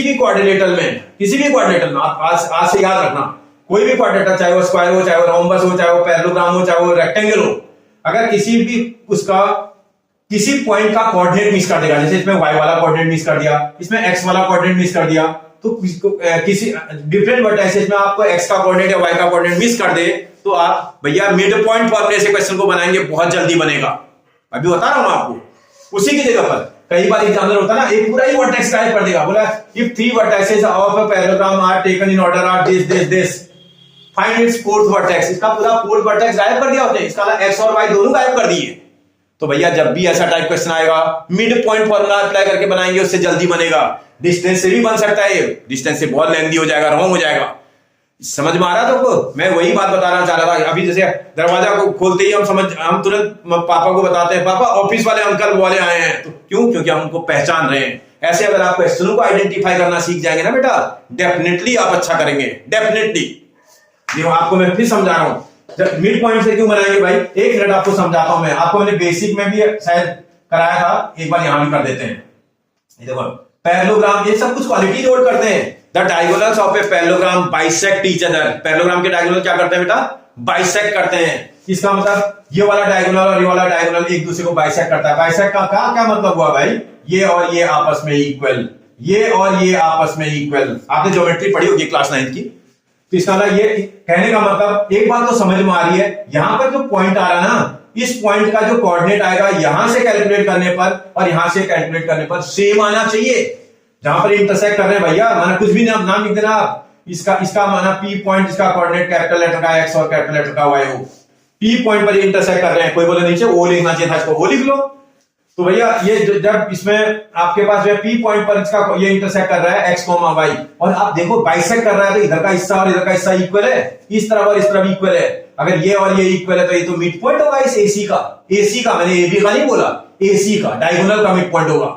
भी कोऑर्डिनेटर में आप आज से याद रखना, कोई भी कोऑर्डिनेटर, चाहे वो स्क्वायर हो, चाहे वो रोम्बस हो, चाहे वो पैरेललोग्राम हो, चाहे वो रेक्टेंगल हो, अगर किसी भी उसका किसी पॉइंट का कोऑर्डिनेट मिस कर देगा, जैसे इसमें y वाला कोऑर्डिनेट मिस कर दिया, इसमें x वाला कोऑर्डिनेट मिस कर दिया, तो किसी डिफरेंट वर्टाइसेस में आपको x का कोऑर्डिनेट या y का कोऑर्डिनेट मिस कर दे तो आप भैया मिड पॉइंट फॉर्मूले से क्वेश्चन को बनाएंगे, बहुत जल्दी बनेगा। अभी बता रहा हूं आपको। उसी की जगह पर कई बार एग्जामिनर होता है ना, एक पूरा ही वर्टेक्स टाइप कर देगा, बोला if 3 vertices of a parallelogram are taken in order are this find its fourth vertex. इसका पूरा फोर्थ वर्टेक्स गायब कर दिया होता है, इसका x और y दोनों गायब कर दिए। तो भैया जब भी ऐसा टाइप क्वेश्चन आएगा मिड पॉइंट फॉर्मूला अप्लाई करके बनाएंगे, उससे जल्दी बनेगा। डिस्टेंस से भी बन सकता है, डिस्टेंस से बहुत लेंथी हो जाएगा, रॉन्ग हो जाएगा। समझ में आ रहा था आपको? मैं वही बात बताना चाह रहा था। अभी जैसे दरवाजा को खोलते ही हम तुरंत पापा को बताते हैं पापा ऑफिस वाले अंकल वाले आए हैं। तो क्यों? क्योंकि हम उनको पहचान रहे हैं। ऐसे अगर आप क्वेश्चनों को आइडेंटिफाई करना सीख जाएंगे ना बेटा, डेफिनेटली आप अच्छा करेंगे, डेफिनेटली। देखो आपको मैं फिर समझा रहा हूं, मिड पॉइंट से क्यों बनाएंगे भाई, एक मिनट आपको समझाता हूं मैं। आपको मैंने बेसिक में भी शायद कराया था, एक बार यहां भी कर देते हैं। देखो पैरेललोग्राम, ये सब कुछ क्वालिटी नोट करते हैं। The diagonals of a parallelogram bisect each other. Parallelogram के डायगोनल क्या करते हैं बेटा? बाइसेक्ट करते हैं। इसका मतलब ये वाला डायगोनल और ये वाला डायगोनल एक दूसरे को बाइसेक्ट करता है। बाइसेक्ट का क्या मतलब हुआ भाई? ये और ये आपस में इक्वल, ये और ये आपस में इक्वल। आपने ज्योमेट्री पढ़ी होगी क्लास 9 की, तो इसका मतलब ये कहने का मतलब एक बात तो समझ में आ रही है, यहां पर जो पॉइंट आ रहा है ना, इस पॉइंट का जो कोऑर्डिनेट आएगा यहां से कैलकुलेट करने पर और यहां से कैलकुलेट करने पर सेम आना चाहिए। जहां पर इंटरसेक्ट कर रहे हैं भैया, माना कुछ भी नाम लिख देना आप, इसका माना पी पॉइंट, इसका कोऑर्डिनेट कैपिटल लेटर का x और कैपिटल लेटर का y हो। पी पॉइंट पर इंटरसेक्ट कर रहे हैं, कोई बोले नीचे ओ लिखना चाहिए था, इसको ओ लिख लो। तो भैया ये जब इसमें आपके पास जो है पी पॉइंट पर इसका ये इंटरसेक्ट कर रहा है x, y, और आप देखो बाइसेक्ट कर रहा है तो इधर का हिस्सा और इधर का हिस्सा इक्वल है, इस तरफ और इस तरफ इक्वल है। अगर ये और ये इक्वल है तो ये तो मिड पॉइंट होगा इस AC का, मैंने AB का नहीं बोला, AC का डायगोनल का मिड पॉइंट होगा।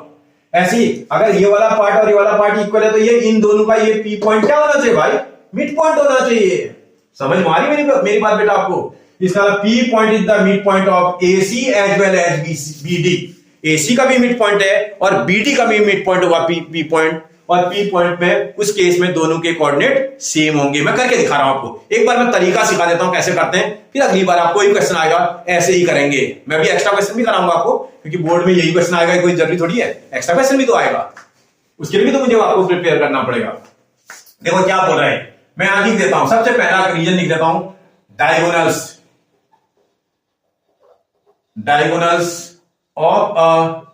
ऐसे ही अगर ये वाला पार्ट और ये वाला पार्ट इक्वल है तो ये इन दोनों का ये पी पॉइंट क्या होना चाहिए भाई? मिड पॉइंट होना चाहिए। समझ में आ रही मेरी बात बेटा आपको? इसका P point is the mid point of AC as well as BD। AC का भी मिड पॉइंट है और BD का भी मिड पॉइंट होगा P पॉइंट, और P पॉइंट में उस केस में दोनों के कोऑर्डिनेट सेम होंगे। मैं करके दिखा रहा हूं आपको, एक बार मैं तरीका सिखा देता हूं कैसे करते हैं, फिर अगली बार आपको कोई क्वेश्चन आएगा ऐसे ही करेंगे। मैं भी एक्स्ट्रा क्वेश्चन भी कराऊंगा आपको, क्योंकि बोर्ड में यही क्वेश्चन आएगा, कोई जरूरी थोड़ी है, एक्स्ट्रा क्वेश्चन भी तो आएगा, उसके लिए भी तो मुझे आपको प्रिपेयर करना पड़ेगा। देखो क्या बोल रहे हैं, मैं यहां लिख देता हूं, सबसे पहला रीजन लिख देता हूं, diagonals of a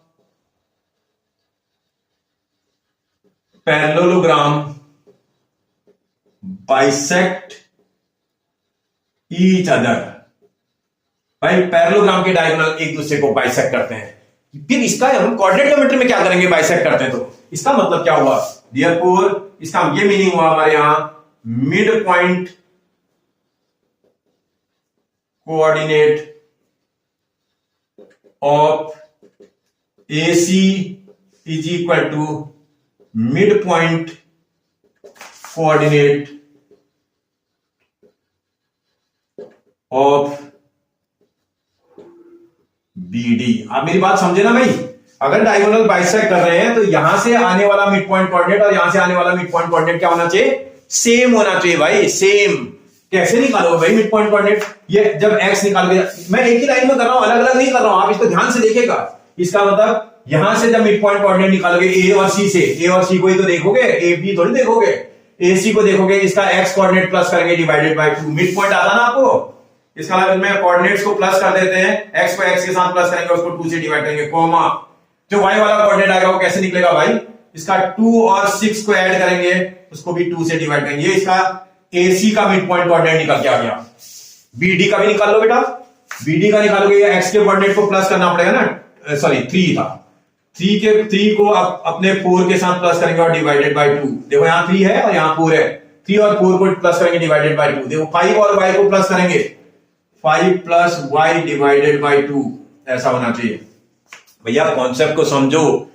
parallelogram bisect each other. भाई पैरेललोग्राम के डायगोनल एक दूसरे को बाइसेक्ट करते हैं। फिर इसका हम कोऑर्डिनेट ज्योमेट्री में क्या करेंगे, बाइसेक्ट करते हैं तो इसका मतलब क्या हुआ, देयरफॉर इसका ये मीनिंग हुआ हमारे यहां mid point coordinate of AC is equal to mid point coordinate of BD। आप मेरी बात समझे ना भाई, अगर डायगोनल बाइसेक्ट कर रहे हैं तो यहां से आने वाला मिड पॉइंट कोऑर्डिनेट और यहां से आने वाला मिड पॉइंट कोऑर्डिनेट क्या होना चाहिए, सेम होना चाहिए भाई, सेम। कैसे निकालोगे भाई मिड पॉइंट कोऑर्डिनेट, ये जब x निकाल के, मैं एक ही लाइन में कर रहा हूं, अलग अलग नहीं कर रहा हूं, आप इसको ध्यान से देखिएगा। इसका मतलब यहां से जब मिड पॉइंट कोऑर्डिनेट निकालोगे A और C से, A और C को ही तो देखोगे, A B थोड़ी देखोगे, AC को देखोगे, इसका x कोऑर्डिनेट प्लस करेंगे डिवाइडेड बाय 2, मिड पॉइंट आता ना आपको, इसका मतलब में कोऑर्डिनेट्स को प्लस कर देते हैं, x को x के साथ प्लस करेंगे, उसको 2 से डिवाइड करेंगे, कॉमा, जो y वाला कोऑर्डिनेट आएगा वो कैसे निकलेगा भाई, इसका 2 और 6 को ऐड करेंगे, उसको भी 2 से डिवाइड करेंगे, ये इसका AC का मिड पॉइंट कोऑर्डिनेट निकल के आ गया। BD का भी निकाल लो बेटा, BD का निकालोगे, ये x के कोऑर्डिनेट को प्लस करना पड़ेगा ना, सॉरी 3 था, 3 को आप अपने 4 के साथ प्लस करेंगे और डिवाइडेड बाय 2, देखो यहां 3 है और यहां 4 है, 3 और 4 को प्लस करेंगे डिवाइडेड बाय 2, देखो 5 और y को प्लस करेंगे, 5 प्लस y डिवाइडेड बाय 2, ऐसा होना चाहिए। भैया कॉन्सेप्ट को समझो,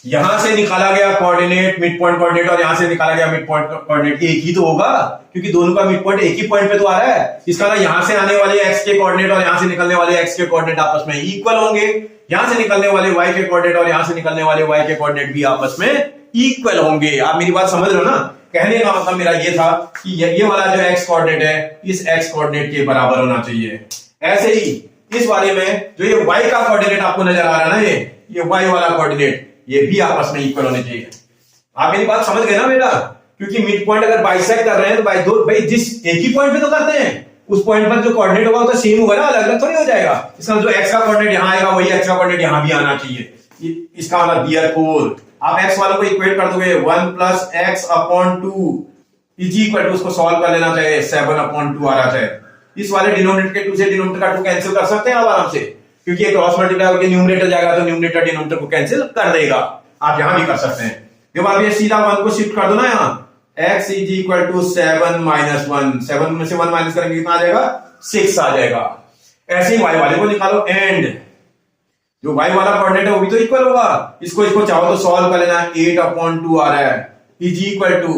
यहां से निकाला गया कोऑर्डिनेट मिड पॉइंट कोऑर्डिनेट और यहां से निकाला गया मिड पॉइंट कोऑर्डिनेट एक ही तो होगा, क्योंकि दोनों का मिड पॉइंट एक ही पॉइंट पे तो आ रहा है। इसका ना यहां से आने वाले x के कोऑर्डिनेट और यहां से निकलने वाले x के कोऑर्डिनेट आपस में इक्वल होंगे, यहां से निकलने वाले y के कोऑर्डिनेट और यहां से निकलने वाले y के कोऑर्डिनेट भी आपस में इक्वल होंगे। आप मेरी बात समझ रहे हो ना, कहने का मतलब मेरा ये था कि ये वाला जो x कोऑर्डिनेट है इस x कोऑर्डिनेट के बराबर होना चाहिए। ऐसे ही इस वाले में जो ये y का कोऑर्डिनेट आपको नजर आ रहा है ना, ये y वाला कोऑर्डिनेट ये भी आपस में इक्वल होने चाहिए। आप मेरी बात समझ गए ना बेटा, क्योंकि मिड पॉइंट अगर बाइसेक्ट कर रहे हैं तो भाई जिस एक ही पॉइंट पे तो करते हैं, उस पॉइंट पर जो कोऑर्डिनेट होगा वो तो सेम होगा ना, अलग अलग थोड़ी हो जाएगा। इसका जो x का कोऑर्डिनेट यहां आएगा वही x का कोऑर्डिनेट यहां भी आना चाहिए। इसका मतलब देयरफॉर आप x वालों को इक्वेट कर दोगे 1 plus x upon 2 is equal to, उसको सॉल्व कर लेना चाहिए, 7 अपॉन 2 आ रहा है। इस वाले डिनोमिनेटर के 2 से डिनोमिनेटर का 2 कैंसिल कर सकते हैं आप आराम से, क्योंकि एक क्रॉस मल्टीप्लाई होकर न्यूमरेटर जाएगा तो न्यूमरेटर डिनोमिनेटर को कैंसिल कर देगा। आप यहां भी कर सकते हैं। जब आप ये सीधा 1 को शिफ्ट कर दो ना, यहां x is equal to 7 minus 1, 7 में से 1 माइनस करेंगे कितना आ जाएगा, 6 आ जाएगा। ऐसे ही y वाले को निकालो, एंड जो y वाला कोऑर्डिनेट है वो भी तो इक्वल होगा, इसको चाहो तो सॉल्व कर लेना, 8 अपॉन 2 आ रहा है is equal to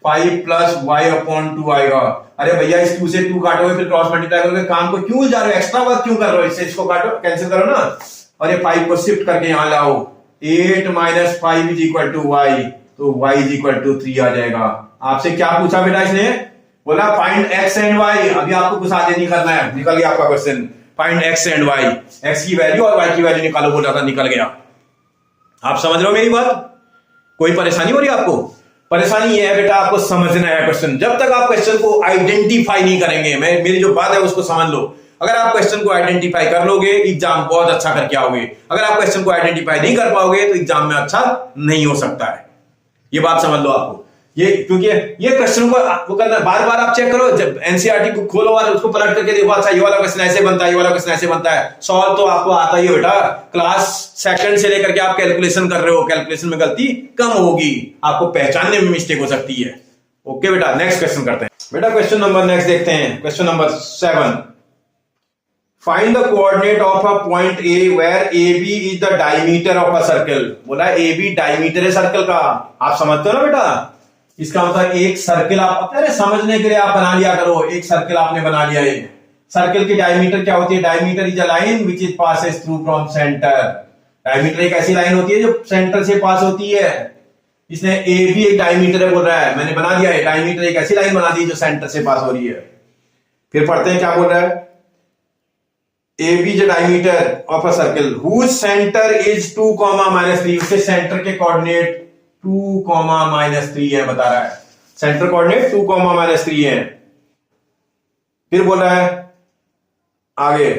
5 plus y upon 2 आएगा। अरे भैया इस 2 से 2 काटोगे फिर क्रॉस मल्टीप्लाई करोगे, काम को क्यों जा रहे हो, एक्स्ट्रा वर्क क्यों कर रहे हो, इससे इसको काटो, कैंसिल करो ना, और ये 5 को शिफ्ट करके यहां लाओ, 8 minus 5 is equal to y, तो y इज इक्वल टू 3 आ जाएगा। आपसे क्या पूछा बेटा इसने, बोला फाइंड x एंड y, अभी आपको कुछ आगे नहीं करना है, निकल गया आपका question, find x and y, x की वैल्यू और y की वैल्यू निकालो बोला था, निकल गया। आप समझ रहे हो मेरी बात, कोई परेशानी हो रही है आपको? परेशानी ये है बेटा आपको समझना है क्वेश्चन, जब तक आप क्वेश्चन को आइडेंटिफाई नहीं करेंगे, मेरी जो बात है उसको समझ लो। अगर आप क्वेश्चन को आइडेंटिफाई कर लोगे एग्जाम बहुत अच्छा करके आओगे, अगर आप क्वेश्चन को आइडेंटिफाई नहीं कर पाओगे तो एग्जाम में अच्छा नहीं हो सकता है, ये बात समझ लो आपको। ये क्योंकि ये क्वेश्चन को वो करना बार बार आप चेक करो, जब एनसीईआरटी को खोलो और उसको पलट करके देखो, अच्छा ये वाला क्वेश्चन ऐसे बनता है, ये वाला क्वेश्चन ऐसे बनता है, सॉल्व तो आपको आता ही है बेटा। क्लास सेकंड से लेकर के आप कैलकुलेशन कर रहे हो, कैलकुलेशन में गलती कम होगी, आपको पहचानने में मिस्टेक हो सकती है। ओके बेटा, नेक्स्ट क्वेश्चन करते हैं बेटा, क्वेश्चन नंबर नेक्स्ट देखते हैं, question number 7। Find the coordinate of a point A where AB is the diameter of a circle. बोला AB डायमीटर है सर्कल का, आप समझते हो ना बेटा, इसका मतलब एक सर्कल आप अपने समझने के लिए आप बना लिया करो, एक सर्कल आपने बना लिया है। सर्कल की डायमीटर क्या होती है, diameter is a line which is passes through from centre, diameter एक ऐसी लाइन होती है जो सेंटर से पास होती है। इसने ए भी एक डायमीटर है बोल रहा है, मैंने बना दिया है डायमीटर एक ऐसी लाइन बना दी जो सेंटर से पास हो रही है। फिर पढ़ते हैं क्या बोल रहा है, A B the diameter of a circle whose centre is 2, -3। उसके सेंटर के कोऑर्डिनेट 2, -3 है बता रहा है, सेंटर कोऑर्डिनेट 2, -3 है। फिर बोल रहा है आगे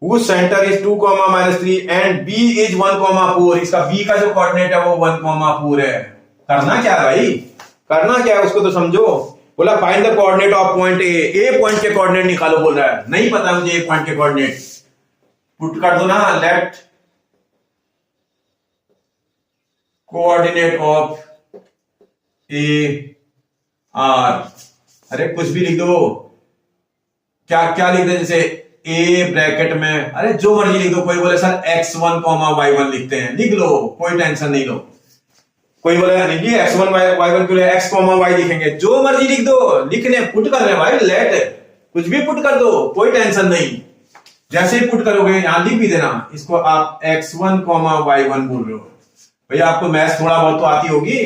whose center is 2, -3 and B is 1, 4। इसका B का जो कोऑर्डिनेट है वो 1, 4 है। करना क्या है भाई, करना क्या है उसको तो समझो। बोला find the coordinate of point A point के कोऑर्डिनेट निकालो बोल रहा है। नहीं पता मुझे ए पॉइंट के कोऑर्डिनेट, पुट कर दो ना, let coordinate of A are. अरे कुछ भी लिख दो, क्या क्या लिख दे, जैसे ए ब्रैकेट में, अरे जो मर्जी लिख दो। कोई बोले सर x1, y1 लिखते हैं, लिख लो, कोई टेंशन नहीं लो। कोई बोले नहीं जी x1 y1 के लिए x, y लिखेंगे, जो मर्जी लिख दो, लिखने पुट कर रहे हैं भाई, लेट कुछ भी पुट कर दो, कोई टेंशन नहीं। जैसे ही पुट करोगे यहां लिख भी देना, इसको आप x1, y1 बोल रहे हो। भैया आपको मैथ्स थोड़ा बहुत तो आती होगी,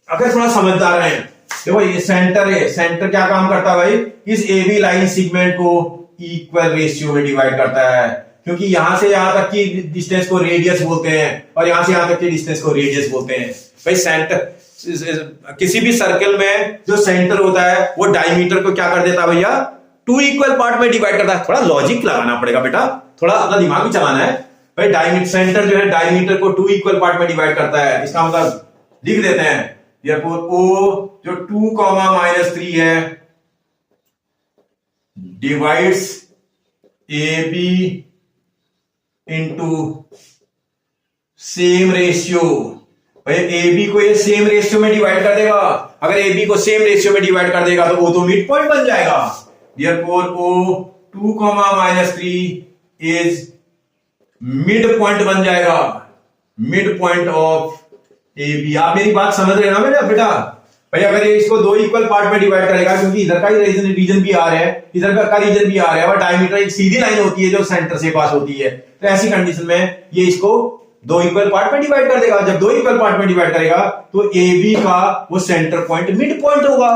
अगर थोड़ा समझदार है। देखो ये सेंटर है, सेंटर क्या काम करता है भाई, इस ए बी लाइन सेगमेंट को इक्वल रेशियो में डिवाइड करता है, क्योंकि यहां से यहां तक की डिस्टेंस को रेडियस बोलते हैं और यहां से यहां तक की डिस्टेंस को रेडियस बोलते हैं। भाई सेंटर, किसी भी सर्कल में जो सेंटर होता है वो डायमीटर को क्या कर देता है भैया, 2 इक्वल पार्ट में डिवाइड करता है। थोड़ा लॉजिक लगाना पड़ेगा बेटा, थोड़ा अपना दिमाग भी चलाना है भाई। डायमीटर, सेंटर जो है डायमीटर को 2 इक्वल पार्ट में डिवाइड करता है। इसका मतलब लिख देते हैं ओ जो 2, -3 है divides A B into same ratio. भाई ए बी को ये सेम रेशियो में डिवाइड कर देगा। अगर ए बी को सेम रेशियो में डिवाइड कर देगा तो ओ तो मिड पॉइंट बन जाएगा। Therefore O 2, -3 is mid point बन जाएगा, mid point of A B. आप मेरी बात समझ रहे हैं ना बेटा? भाई अगर ये इसको 2 इक्वल पार्ट में डिवाइड करेगा, क्योंकि इधर का ही रीजन भी आ रहा है, इधर का रीजन भी आ रहा है, और डायमीटर एक सीधी लाइन होती है जो सेंटर से पास होती है, तो ऐसी कंडीशन में ये इसको 2 इक्वल पार्ट में डिवाइड कर देगा। जब 2 इक्वल पार्ट में डिवाइड करेगा तो ए बी का वो सेंटर पॉइंट मिड पॉइंट होगा।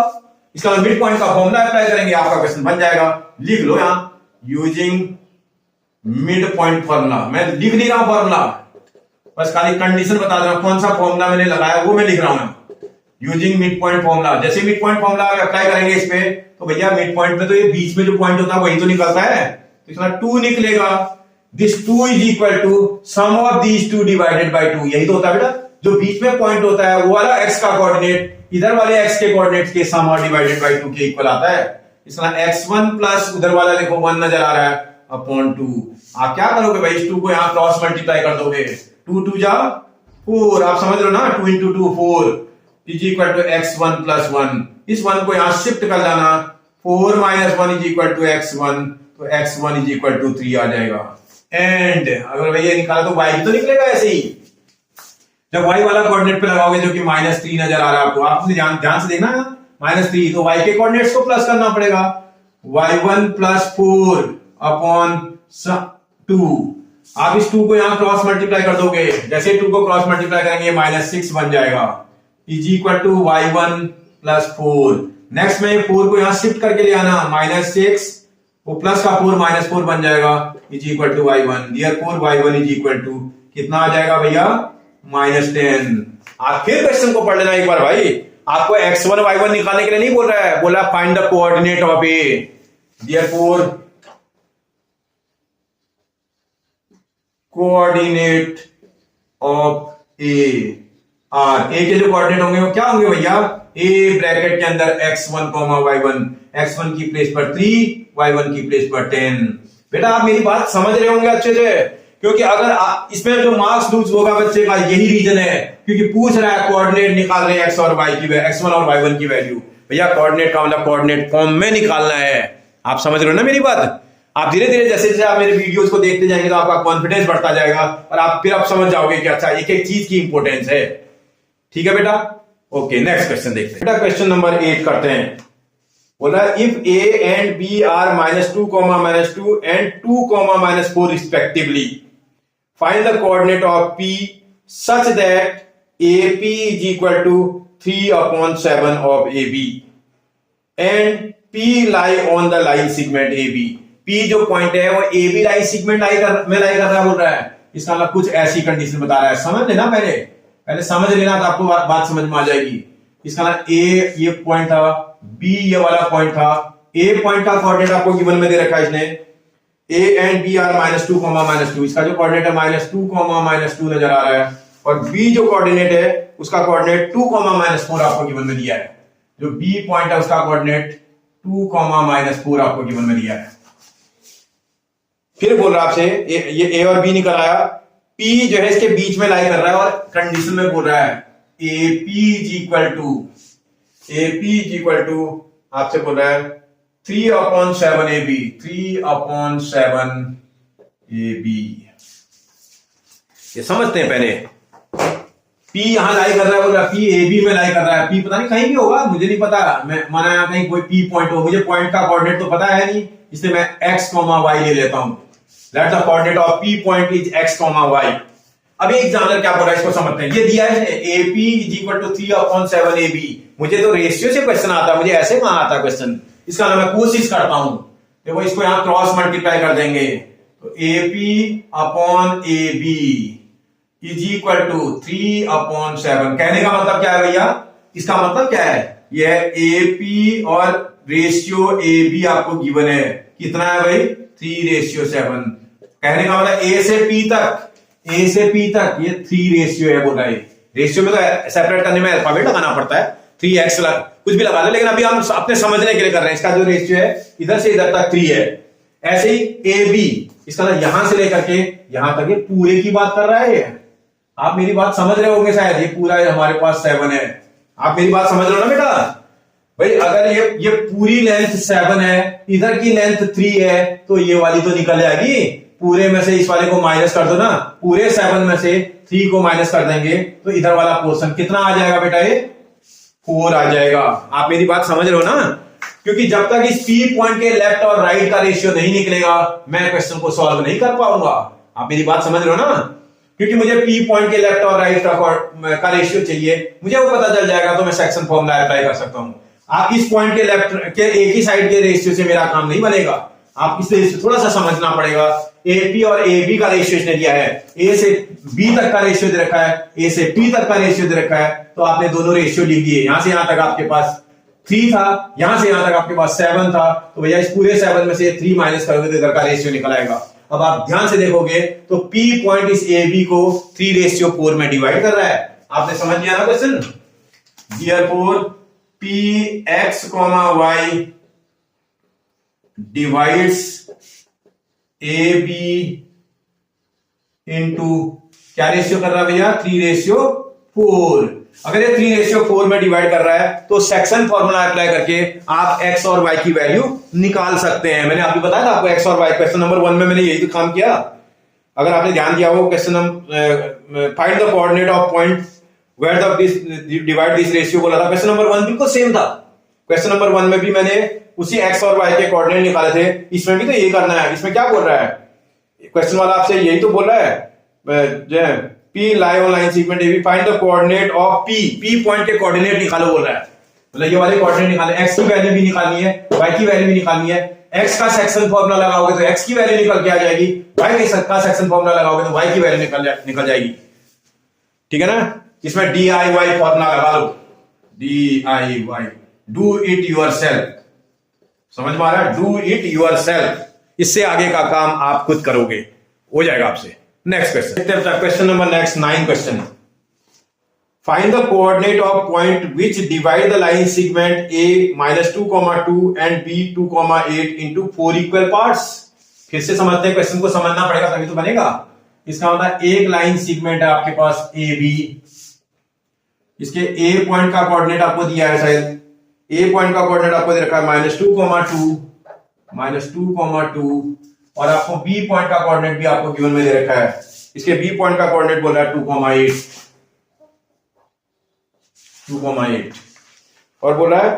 इसका मिड पॉइंट का फॉर्मूला अप्लाई करेंगे, आपका क्वेश्चन बन जाएगा। लिख लो यहां यूजिंग मिड पॉइंट फॉर्मूला। मैं लिख नहीं रहा हूं फॉर्मूला, बस खाली कंडीशन बता दे रहा हूं, कौन सा फॉर्मूला मैंने लगाया वो मैं लिख रहा हूं। यूजिंग मिड पॉइंट फॉर्मूला, जैसे मिड पॉइंट फॉर्मूला अप्लाई करेंगे इस पे, तो भैया मिड पॉइंट में तो ये बीच में जो पॉइंट होता है वही तो निकलता है, तो इसका 2 निकलेगा। This 2 is equal to sum of these 2 divided by 2। यही तो होता है बेटा, जो बीच में पॉइंट होता है वो वाला x का कोऑर्डिनेट इधर वाले x के कोऑर्डिनेट के सम और डिवाइडेड बाय 2 के इक्वल आता है। इसका x1 प्लस उधर वाला देखो 1 नजर आ रहा है अपॉन 2। आप क्या करोगे भाई, इस 2 को यहां क्रॉस मल्टीप्लाई कर दोगे, 2 2 जा 4। आप समझ रहे हो ना, 2 into 2 4 is equal to x1 plus 1। इस 1 को यहां शिफ्ट कर जाना, 4 - 1 इज इक्वल टू x1, तो x1 इज इक्वल टू 3 आ जाएगा। एंड अगर भैया निकाला तो y भी तो निकलेगा ऐसे ही। जब y वाला कोऑर्डिनेट पे लगाओगे जो कि -3 नजर आ रहा है आपको, आपने ध्यान से देखना -3, तो y के कोऑर्डिनेट्स को प्लस करना पड़ेगा, y1 प्लस 4 अपॉन 2। आप इस 2 को यहां क्रॉस मल्टीप्लाई कर दोगे, जैसे 2 को क्रॉस मल्टीप्लाई करेंगे -6 बन जाएगा, is equal to y1 plus 4। Next में 4 को यहां शिफ्ट करके ले आना, -6 वो प्लस का 4 -4 बन जाएगा, is equal to y1। Therefore y1 is equal to कितना आ जाएगा भैया, -10। आप फिर क्वेश्चन को पढ़ लेना एक बार भाई, आपको x1 y1 निकालने के लिए नहीं बोल रहा है, बोला find the coordinate of A. Therefore coordinate of A are, A के जो कोऑर्डिनेट होंगे वो क्या होंगे भैया, ए ब्रैकेट के अंदर x1, y1, x1 की प्लेस पर 3, y1 की प्लेस पर 10। बेटा आप मेरी बात समझ रहे होंगे अच्छे से, क्योंकि अगर इसमें जो मार्क्स लूज होगा बच्चे का यही रीजन है, क्योंकि पूछ रहा है कोऑर्डिनेट निकाल रहे हैं x और y की, x1 और y1 की वैल्यू। भैया कोऑर्डिनेट का मतलब कोऑर्डिनेट फॉर्म में निकालना है। आप समझ रहे हो ना मेरी बात? आप धीरे धीरे जैसे जैसे आप मेरे वीडियोस को देखते जाएंगे तो आपका कॉन्फिडेंस बढ़ता जाएगा और आप फिर आप समझ जाओगे कि अच्छा एक एक चीज की इंपॉर्टेंस है। ठीक है बेटा, ओके नेक्स्ट क्वेश्चन देखते हैं। बेटा क्वेश्चन नंबर 8 करते हैं। बोला if a and b are -2, -2 and 2, -4 respectively, find the coordinate of P such that AP is equal to 3/7 of AB and P lie on the line segment AB। P जो पॉइंट है वो AB लाइन सेगमेंट लाई कर रहा है, बोल रहा है। इसका मतलब कुछ ऐसी कंडीशन बता रहा है। समझ लेना, पहले समझ लेना तो आपको बात समझ में आ जाएगी। इसका मतलब A ये पॉइंट था, B ये वाला पॉइंट था। A पॉइंट का कोऑर्डिनेट आपको गिवन में दे रखा है इसने, A एंड B आर -2, -2। इसका जो कोऑर्डिनेट है -2, -2 नजर आ रहा है, और B जो कोऑर्डिनेट है उसका कोऑर्डिनेट 2, -4 आपको गिवन में दिया है। जो B पॉइंट है उसका कोऑर्डिनेट 2, -4 आपको गिवन में दिया है। फिर बोल रहा आपसे ये A और B निकल आया, P जो है इसके बीच में लाई कर रहा है और कंडीशन में बोल रहा है AP इज इक्वल टू आपसे बोल रहा है 3/7 AB, 3/7 AB। ये समझते हैं पहले। P यहां लाई कर रहा है, बोल रहा है P AB में लाई कर रहा है। P पता नहीं कहीं भी होगा, मुझे नहीं पता, मैं माना यहाँ कहीं कोई P पॉइंट हो, मुझे पॉइंट का कोऑर्डिनेट तो पता है नहीं, इसलिए मैं x, y ले लेता हूं। Let the coordinate of P point is x, y। अभी एग्जामिनर क्या बोल रहा है इसको समझते हैं। ये दिया है AP is equal to 3/7 AB। मुझे तो रेशियो से क्वेश्चन आता है, मुझे ऐसे कहां आता है क्वेश्चन। इसका मैं कोशिश करता हूं, देखो इसको यहां क्रॉस मल्टीप्लाई कर देंगे तो AP/AB इज इक्वल टू 3/7। कहने का मतलब क्या है भैया, इसका मतलब क्या है, यह AP और रेशियो AB आपको गिवन है। कितना है भाई, 3:7। कहने का मतलब A से P तक ये 3 रेशियो है, बोल रहा है। रेशियो में तो सेपरेट करने में अल्फाबेट लगाना पड़ता है, 3x कुछ भी लगा दो, लेकिन अभी हम अपने समझने के लिए कर रहे हैं। इसका जो रेशियो है इधर से इधर तक 3 है। ऐसे ही AB, इसका मतलब यहां से लेकर के यहां तक ये पूरे की बात कर रहा है। आप मेरी बात समझ रहे होंगे शायद। ये पूरा है हमारे पास 7 है। आप मेरी बात समझ रहे हो ना बेटा भाई। अगर ये पूरी लेंथ 7 है, इधर की लेंथ 3 है, तो ये वाली तो निकल जाएगी। पूरे में से इस वाले को माइनस कर दो ना, पूरे 7 में से 3 को माइनस कर देंगे तो इधर वाला पोर्शन कितना आ जाएगा बेटा, ये 4 आ जाएगा। आप मेरी बात समझ रहे हो ना। क्योंकि जब तक इस P पॉइंट के लेफ्ट और राइट का रेशियो नहीं निकलेगा, मैं क्वेश्चन को सॉल्व नहीं कर पाऊंगा। आप मेरी बात समझ रहे हो ना। क्योंकि मुझे P पॉइंट के लेफ्ट और राइट का रेशियो चाहिए, मुझे वो पता चल जाएगा तो मैं सेक्शन फॉर्मूला अप्लाई कर सकता हूं। आप इस पॉइंट के लेफ्ट के एक ही साइड के रेशियो से मेरा काम नहीं बनेगा, आप इसे थोड़ा सा समझना पड़ेगा। AP और AB का रेशियो इसने दिया है, A से B तक का रेशियो दे रखा है, A से P तक का रेशियो दे रखा है, तो आपने दोनों रेशियो लिख दिए। यहां से यहां तक आपके पास 3 था, यहां से यहां तक आपके पास 7 था, तो भैया इस पूरे 7 में से 3 माइनस करोगे तो इधर का रेशियो निकल आएगा। अब आप ध्यान से देखोगे तो P पॉइंट इस AB को 3:4 में डिवाइड कर रहा है। आपने समझ लिया ना question. Therefore Px, y divides AB into क्या रेशियो कर रहा है भैया, 3:4। अगर ये 3:4 में डिवाइड कर रहा है तो सेक्शन फॉर्मूला अप्लाई करके आप x और y की वैल्यू निकाल सकते हैं। मैंने आपको बताया था आपको x और y, क्वेश्चन नंबर 1 में मैंने यही तो काम किया। अगर आपने ध्यान दिया हो, question find the coordinate of point where the divide this ratio बोला था। क्वेश्चन नंबर 1 बिल्कुल सेम था। क्वेश्चन नंबर 1 में भी मैंने उसी x और y के कोऑर्डिनेट निकाले थे। इसमें भी तो यही करना है। इसमें क्या बोल रहा है क्वेश्चन वाला, आपसे यही तो बोल रहा है P lie on line segment AB, find the coordinate of P point के कोऑर्डिनेट निकालो बोल रहा है। मतलब ये वाले कोऑर्डिनेट निकाले, x की वैल्यू भी निकालनी है, y की वैल्यू भी निकालनी है। x का सेक्शन फॉर्मूला लगाओगे तो x की वैल्यू निकल के आ जाएगी, y का सेक्शन फॉर्मूला लगाओगे तो y की वैल्यू निकल जाएगी। ठीक है ना। इसमें DIY फॉर्मूला लगा लो, DIY, डू इट योरसेल्फ। समझ में आ रहा है, डू इट योरसेल्फ। इससे आगे का काम आप खुद करोगे, हो जाएगा आपसे। Next question, question number next 9 question. Find the coordinate of point which divide the line segment A -2,2 and B 2,8 into 4 equal parts. फिर से समझते हैं, क्वेश्चन को समझना पड़ेगा तभी तो बनेगा। इसका मतलब एक लाइन सेगमेंट है आपके पास AB, इसके A पॉइंट का कोऑर्डिनेट आपको दिया है, शायद A पॉइंट का कोऑर्डिनेट आपको दे रखा है -2,2 और आपको B पॉइंट का कोऑर्डिनेट भी आपको गिवन में दे रखा है। इसके B पॉइंट का कोऑर्डिनेट बोल रहा है 2,8 और बोल रहा है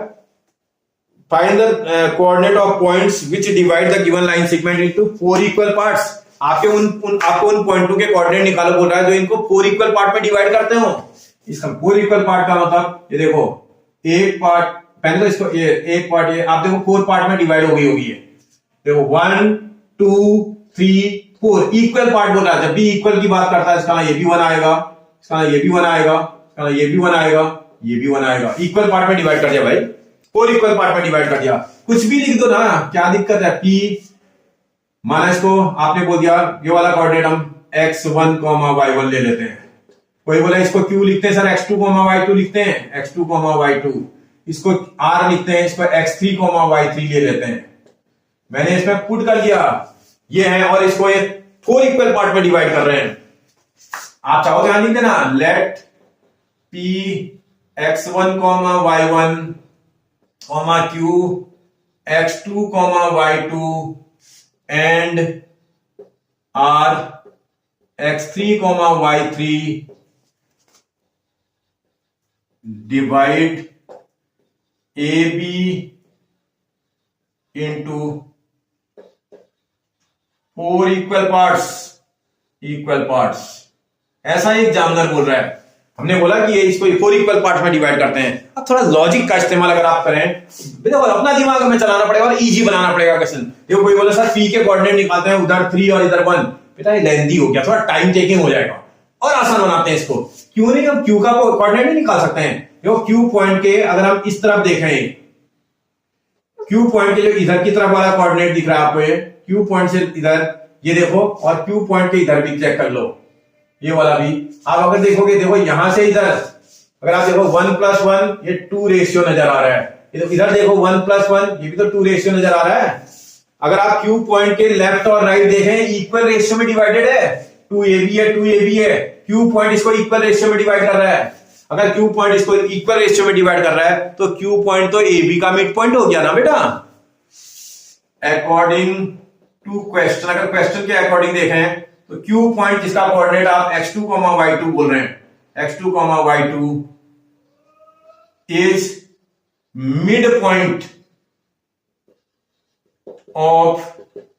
find the coordinate of points which divide the given line segment into 4 equal parts. आपके आपको उन पॉइंटों के कोऑर्डिनेट निकालो बोल रहा है जो इनको 4 इक्वल पार्ट में डिवाइड करते हो। इसका 4 इक्वल पार्ट का मतलब ये देखो, एक पार्ट पहले तो इसको ये एक पार्ट, ये आप देखो 4 पार्ट में डिवाइड हो गई होगी। ये देखो 1 2 3 4 इक्वल पार्ट बोल रहा है। जब भी इक्वल की बात करता है इसका ये भी 1 आएगा, इसका ये भी 1 आएगा, इसका ये भी 1 आएगा, ये भी 1 आएगा। इक्वल पार्ट में डिवाइड कर दिया भाई, 4 इक्वल पार्ट में डिवाइड कर दिया। कुछ भी लिख दो ना, क्या दिक्कत है। P माना इसको आपने बोल दिया ये वाला कोऑर्डिनेट हम x1, y1 ले लेते हैं। कोई बोला इसको Q लिखते हैं सर, x2, y2 लिखते हैं, x2, y2। इसको R लिखते हैं, इसको x3, y3 ले लेते हैं। मैंने इसमें पुट कर दिया ये है, और इसको ये 4 इक्वल पार्ट में डिवाइड कर रहे हैं। आप चाहो ध्यान लिख देना, late P x1, y1, Q x2, y2 and R x3, y3 divide AB into 4 equal parts. ऐसा ही एग्जामिनर बोल रहा है। हमने बोला कि ये इसको 4 इक्वल पार्ट्स में डिवाइड करते हैं। अब थोड़ा लॉजिक का इस्तेमाल अगर आप करें, देखो अपना दिमाग हमें चलाना पड़ेगा और इजी बनाना पड़ेगा क्वेश्चन। देखो कोई बोला सर P के कोऑर्डिनेट निकालते हैं, उधर 3 और इधर 1। बेटा ये लेंथी हो गया, थोड़ा टाइम टेकिंग हो जाएगा, और आसान बनाते हैं इसको। क्यों नहीं हम Q का कोऑर्डिनेट नहीं निकाल सकते हैं। देखो Q पॉइंट के अगर हम इस तरफ देखें, Q पॉइंट के जो इधर की तरफ वाला कोऑर्डिनेट दिख रहा है आपको, ये Q पॉइंट से इधर ये देखो, और Q पॉइंट के इधर भी चेक कर लो, ये वाला भी। आप अगर देखोगे, देखो यहां से इधर अगर आप देखो 1+1 ये 2 रेशियो नजर आ रहा है। ये तो इधर देखो 1+1 ये भी तो 2 रेशियो नजर आ रहा है। अगर आप Q पॉइंट के लेफ्ट और राइट देखें, इक्वल रेशियो में डिवाइडेड है, 2AB है 2AB है। Q पॉइंट इसको इक्वल रेशियो में डिवाइड कर रहा है। अगर Q पॉइंट इसको इक्वल रेशियो में डिवाइड कर रहा है तो Q पॉइंट तो AB का मिड पॉइंट हो गया ना बेटा। अकॉर्डिंग टू क्वेश्चन, अगर क्वेश्चन के अकॉर्डिंग देखें तो Q पॉइंट जिसका कोऑर्डिनेट आप x2, y2 बोल रहे हैं, x2, y2 is mid point of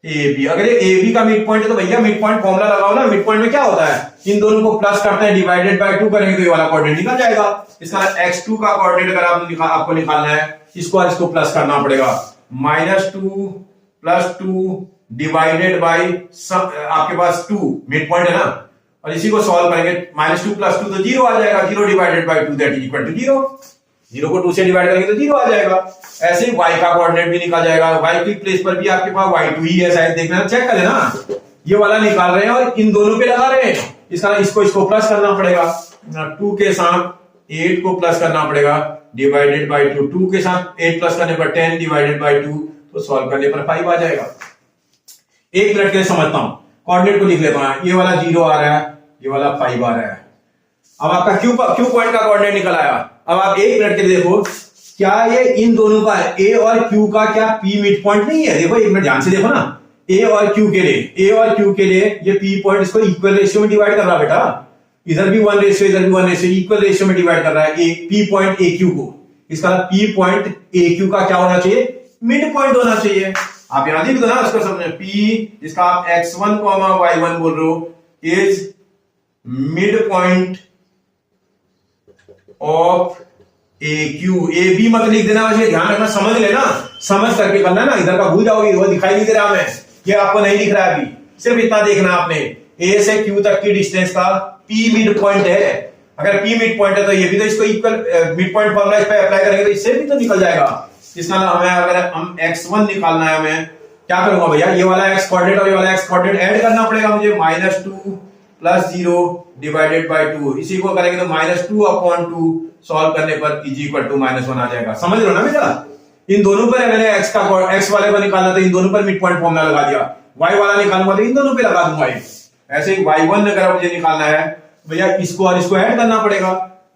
AB। अगर ये AB का मिड पॉइंट है तो भैया मिड पॉइंट फॉर्मूला लगाओ ना। मिड पॉइंट में क्या होता है, इन दोनों को प्लस करते हैं, डिवाइडेड बाय 2 करेंगे तो ये वाला कोऑर्डिनेट निकल जाएगा। इसका x2 का कोऑर्डिनेट अगर आपको निकालना है, इसको और इसको प्लस करना पड़ेगा। -2 + 2 डिवाइडेड बाय आपके पास 2 मिड पॉइंट है ना, और इसी को सॉल्व करेंगे। -2 + 2 तो 0 आ जाएगा, 0 divided by 2 that is equal to 0। 0 को 2 से डिवाइड करेंगे तो 0 आ जाएगा। ऐसे ही y का कोऑर्डिनेट भी निकल जाएगा। y की प्लेस पर भी आपके पास y2 ही है, शायद देखना, चेक कर लेना। ये वाला निकाल रहे हैं और इन दोनों पे लगा रहे हैं। इसको प्लस करना पड़ेगा, 2 के साथ 8 को प्लस करना पड़ेगा, डिवाइडेड बाय 2। 2 के साथ 8 प्लस करने पर 10 डिवाइडेड बाय 2, तो सॉल्व करने पर 5 आ जाएगा। 1 मिनट के लिए समझता हूं, कोऑर्डिनेट को लिख लेता हूं। ये वाला 0 आ रहा है, ये वाला 5 आ रहा है। अब आपका Q पॉइंट का कोऑर्डिनेट निकल आया। अब आप 1 मिनट के लिए देखो, क्या ये इन दोनों का A और Q का क्या P मिड पॉइंट नहीं है। देखो 1 मिनट ध्यान से देखो ना, A और Q के लिए ये P पॉइंट इसको इक्वल रेशियो में डिवाइड कर रहा है बेटा। इधर भी 1 रेशियो, इधर भी 1 रेशियो, इक्वल रेशियो में डिवाइड कर रहा है P पॉइंट AQ को। इसका P पॉइंट AQ का क्या होना चाहिए, मिड पॉइंट होना चाहिए। आप यहां लिख दो ना उसको समझे। P जिसका आप x1, y1 बोल रहे हो is mid point of AQ। AB मत लिख देना, वैसे ध्यान रखना, समझ लेना, समझ करके करना ना। इधर का भूल जाओगे, वो दिखाई नहीं दे रहा हमें, ये आपको नहीं दिख रहा है अभी। सिर्फ इतना देखना आपने, A से Q तक की डिस्टेंस का P मिड पॉइंट है। अगर P मिड पॉइंट है तो ये भी तो इसको इक्वल मिड पॉइंट फॉर्मूला इस पे अप्लाई करेंगे तो इससे भी तो निकल जाएगा। इसका हमें अगर हम x1 निकालना है, हमें क्या करूंगा भैया, ये वाला x कोऑर्डिनेट और ये वाला x कोऑर्डिनेट ऐड करना पड़ेगा मुझे। -2 + 0 डिवाइडेड बाय 2, इसी को करेंगे तो -2/2 सॉल्व करने पर इज इक्वल टू -1 आ जाएगा। समझ लो ना बेटा। इन दोनों पर मैंने x वाले को निकालना तो इन दोनों पर मिड पॉइंट फॉर्मूला लगा दिया। y वाला निकालूंगा तो इन दोनों पे लगा दूंगा। ऐसे ही y1 अगर मुझे निकालना है भैया, इसको और इसको ऐड करना पड़ेगा।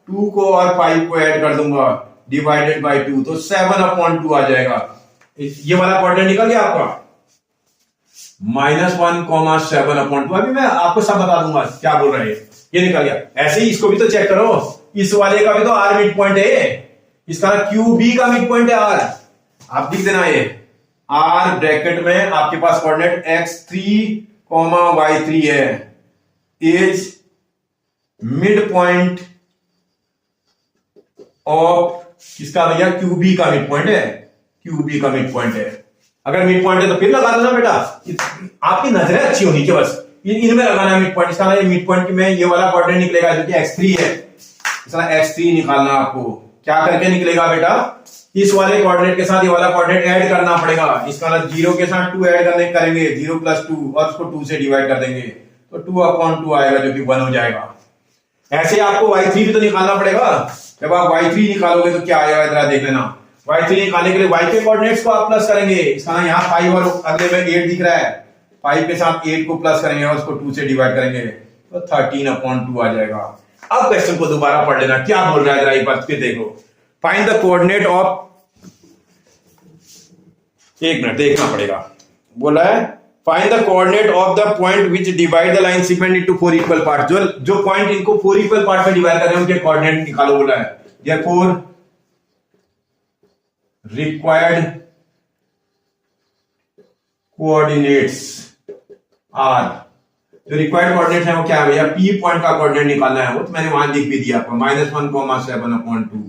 2 को और 5 को ऐड कर दूंगा, डिवाइडेड बाय 2, तो 7/2 आ जाएगा। ये वाला कोऑर्डिनेट निकल गया आपका, -1, 7/2। अभी मैं आपको सब बता दूंगा क्या बोल रहे हैं, ये निकल गया। ऐसे ही इसको भी तो चेक करो, इस वाले का भी तो R मिड पॉइंट है, इसका QB का मिड पॉइंट है R। आप लिख देना ये R ब्रैकेट में आपके पास कोऑर्डिनेट x3, कॉमा y3 है इज मिड पॉइंट ऑफ किसका भैया, QB का मिड पॉइंट है, QB का मिड पॉइंट है। अगर मिड पॉइंट है तो फिर लगा देना बेटा, आपकी नजरें अच्छी होनी चाहिए, बस इनमें लगाना है मिड पॉइंट। इसका मिड पॉइंट में ये वाला कोऑर्डिनेट निकलेगा जो कि x3 है, इसका x3 निकालना आपको। क्या करके निकलेगा बेटा, इस वाले कोऑर्डिनेट के साथ ये वाला कोऑर्डिनेट ऐड करना पड़ेगा। इसका मतलब 0 के साथ 2 ऐड करने करेंगे, 0 + 2 और उसको 2 से डिवाइड कर देंगे तो 2/2 आएगा जो कि 1 हो जाएगा। ऐसे आपको y3 भी तो निकालना पड़ेगा। जब आप y3 निकालोगे तो क्या आएगा जरा देख लेना। y3 निकालने के लिए y के कोऑर्डिनेट्स को आप प्लस करेंगे। इसका यहाँ 5 और अगले में 8 दिख रहा है, 5 के साथ 8 को प्लस करेंगे और उसको 2 से डिवाइड करेंगे तो 13/2 आ जाएगा। अब क्वेश्चन को दोबारा पढ़ लेना, क्या बोल रहा है जरा एक बार फिर देखो। फाइंड द कोऑर्डिनेट ऑफ, एक मिनट देखना पड़ेगा, बोला है find the coordinate of the point which divide the line segment into 4 equal part. जो पॉइंट इनको 4 इक्वल पार्ट में डिवाइड कर रहे हैं उनके कोऑर्डिनेट निकालो बोला है। therefore required coordinates are, जो रिक्वायर्ड कोऑर्डिनेट है वो क्या है भैया, P पॉइंट का कोऑर्डिनेट निकालना है, वो तो मैंने वहां लिख भी दिया आपको -1,7/2।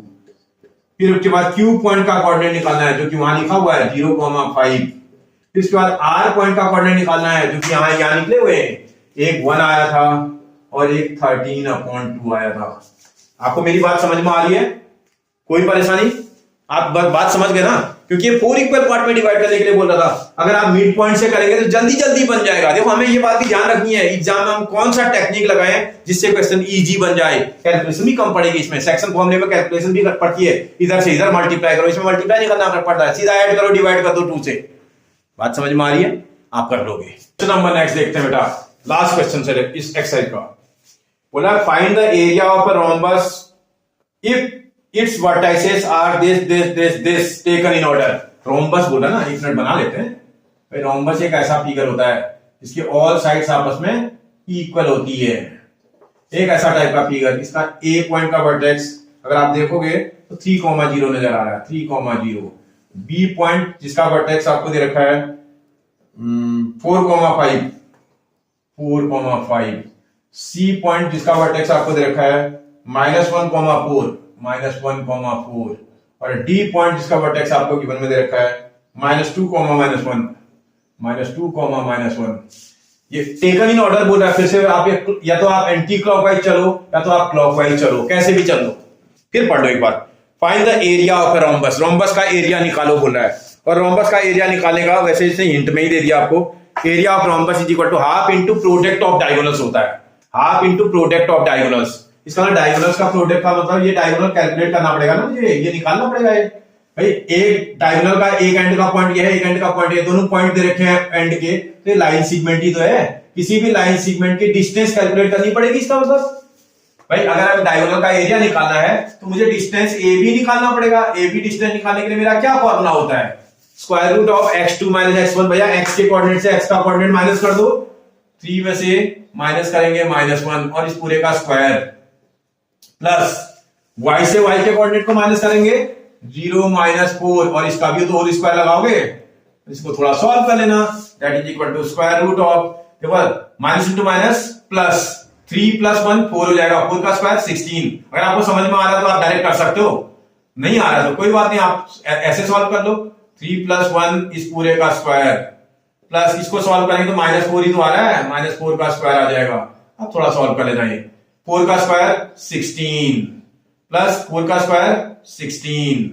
फिर उसके बाद Q पॉइंट का कोऑर्डिनेट निकालना है जो कि वहां लिखा हुआ है 0,5। फिर उसके बाद R पॉइंट का कोऑर्डिनेट निकालना है जो कि यहां निकले हुए हैं, एक 1 आया था और एक 13/2 आया था। आपको मेरी बात समझ में आ रही है, कोई परेशानी? आप बात समझ गए ना, क्योंकि ये 4 इक्वल पार्ट में डिवाइड करने के लिए बोल रहा था। अगर आप मिड पॉइंट से करेंगे तो जल्दी जल्दी बन जाएगा। देखो हमें ये बात की ध्यान रखनी है, एग्जाम में हम कौन सा टेक्निक लगाएं जिससे क्वेश्चन इजी बन जाए। कैलकुलेशन भी कम पड़ेगी इसमें, सेक्शन फॉर्मूले में कैलकुलेशन भी पड़ती है, इधर से इधर मल्टीप्लाई करो, इसमें मल्टीप्लाई नहीं करना पड़ता है, सीधा ऐड करो, डिवाइड कर दो 2 से। बात समझ में आ रही है, आप कर लोगे। क्वेश्चन नंबर नेक्स्ट देखते हैं बेटा, लास्ट क्वेश्चन से इस एक्सरसाइज का। बोला find the area of a rhombus if its vertices are this taken in order. Rhombus बोला ना, एक मिनट बना लेते हैं भाई। रोम्बस एक ऐसा फिगर होता है जिसकी ऑल साइड्स आपस में इक्वल होती है, एक ऐसा टाइप का फिगर। इसका ए पॉइंट का वर्टेक्स अगर आप देखोगे तो 3,0 नजर आ रहा है, 3,0। बी पॉइंट जिसका वर्टेक्स आपको दे रखा है 4,5, 4,5। सी पॉइंट जिसका वर्टेक्स आपको दे रखा है -1,4, -1,4। और डी पॉइंट जिसका वर्टेक्स आपको गिवन में दे रखा है -2, -1, -2, -1। ये टेकन इन ऑर्डर बोल रहा है। फिर से आप या तो आप एंटी क्लॉकवाइज चलो या तो आप क्लॉकवाइज चलो, कैसे भी चलो। फिर पढ़ लो एक बार। Find the area of a rhombus, rhombus का एरिया निकालो बोल रहा है। और रोम्बस का एरिया निकालने का वैसे इसे हिंट में ही दे दिया आपको, area of rhombus is equal to half into product of diagonals होता है, half into product of diagonals. इसका डायगोनल्स का प्रोडक्ट का मतलब ये डायगोनल कैलकुलेट करना पड़ेगा ना मुझे, ये निकालना पड़ेगा। ये भाई एक डायगोनल का एक एंड का पॉइंट ये है, एक एंड का पॉइंट ये, दोनों पॉइंट दे रखे हैं एंड के, तो ये लाइन सेगमेंट ही तो है। किसी भी लाइन सेगमेंट की डिस्टेंस कैलकुलेट करनी पड़ेगी। इसका मतलब भाई अगर अब डायगोनल का एरिया निकालना है तो मुझे डिस्टेंस ए बी निकालना पड़ेगा। ए बी डिस्टेंस निकालने के लिए मेरा क्या फॉर्मूला होता है, square root of x2 - x1। भैया x के कोऑर्डिनेट से x का कोऑर्डिनेट माइनस कर दो, 3 में से माइनस करेंगे -1 और इस पूरे का स्क्वायर, प्लस y से y के कोऑर्डिनेट को माइनस करेंगे 0 - 4 और इसका भी तो होल स्क्वायर लगाओगे। इसको थोड़ा सॉल्व कर लेना, that is equal to square root of, देखो माइनस इंटू माइनस प्लस, 3 + 1 4 हो जाएगा, 4 का स्क्वायर 16। अगर आपको समझ में आ रहा है तो आप डायरेक्ट कर सकते हो, नहीं आ रहा तो कोई बात नहीं, आप ऐसे सॉल्व कर लो। 3 + 1 इस पूरे का स्क्वायर, प्लस इसको सॉल्व करेंगे तो -4 ही तो आ रहा है, -4 का स्क्वायर आ जाएगा। अब थोड़ा सॉल्व कर लेना, ये 4 का स्क्वायर 16 प्लस 4 का स्क्वायर 16,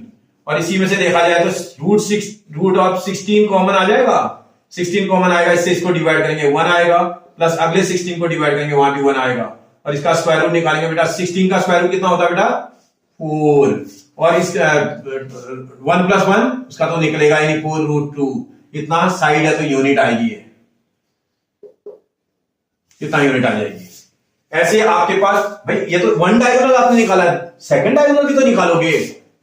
और इसी में से देखा जाए तो रूट ऑफ 16 कॉमन आ जाएगा। 16 कॉमन आएगा, इससे इसको डिवाइड करेंगे 1 आएगा, प्लस अगले 16 को डिवाइड करेंगे वहां भी 1 आएगा, और इसका स्क्वायर रूट निकालेंगे बेटा। 16 का स्क्वायर रूट कितना होता है बेटा 4, और इस 1 + 1 उसका तो निकलेगा ही नहीं, 4√2। इतना साइड है तो यूनिट आएगी, कितना यूनिट आ जाएगी। ऐसे आपके पास भाई ये तो वन डायगोनल आपने निकाला है, सेकंड डायगोनल भी तो निकालोगे,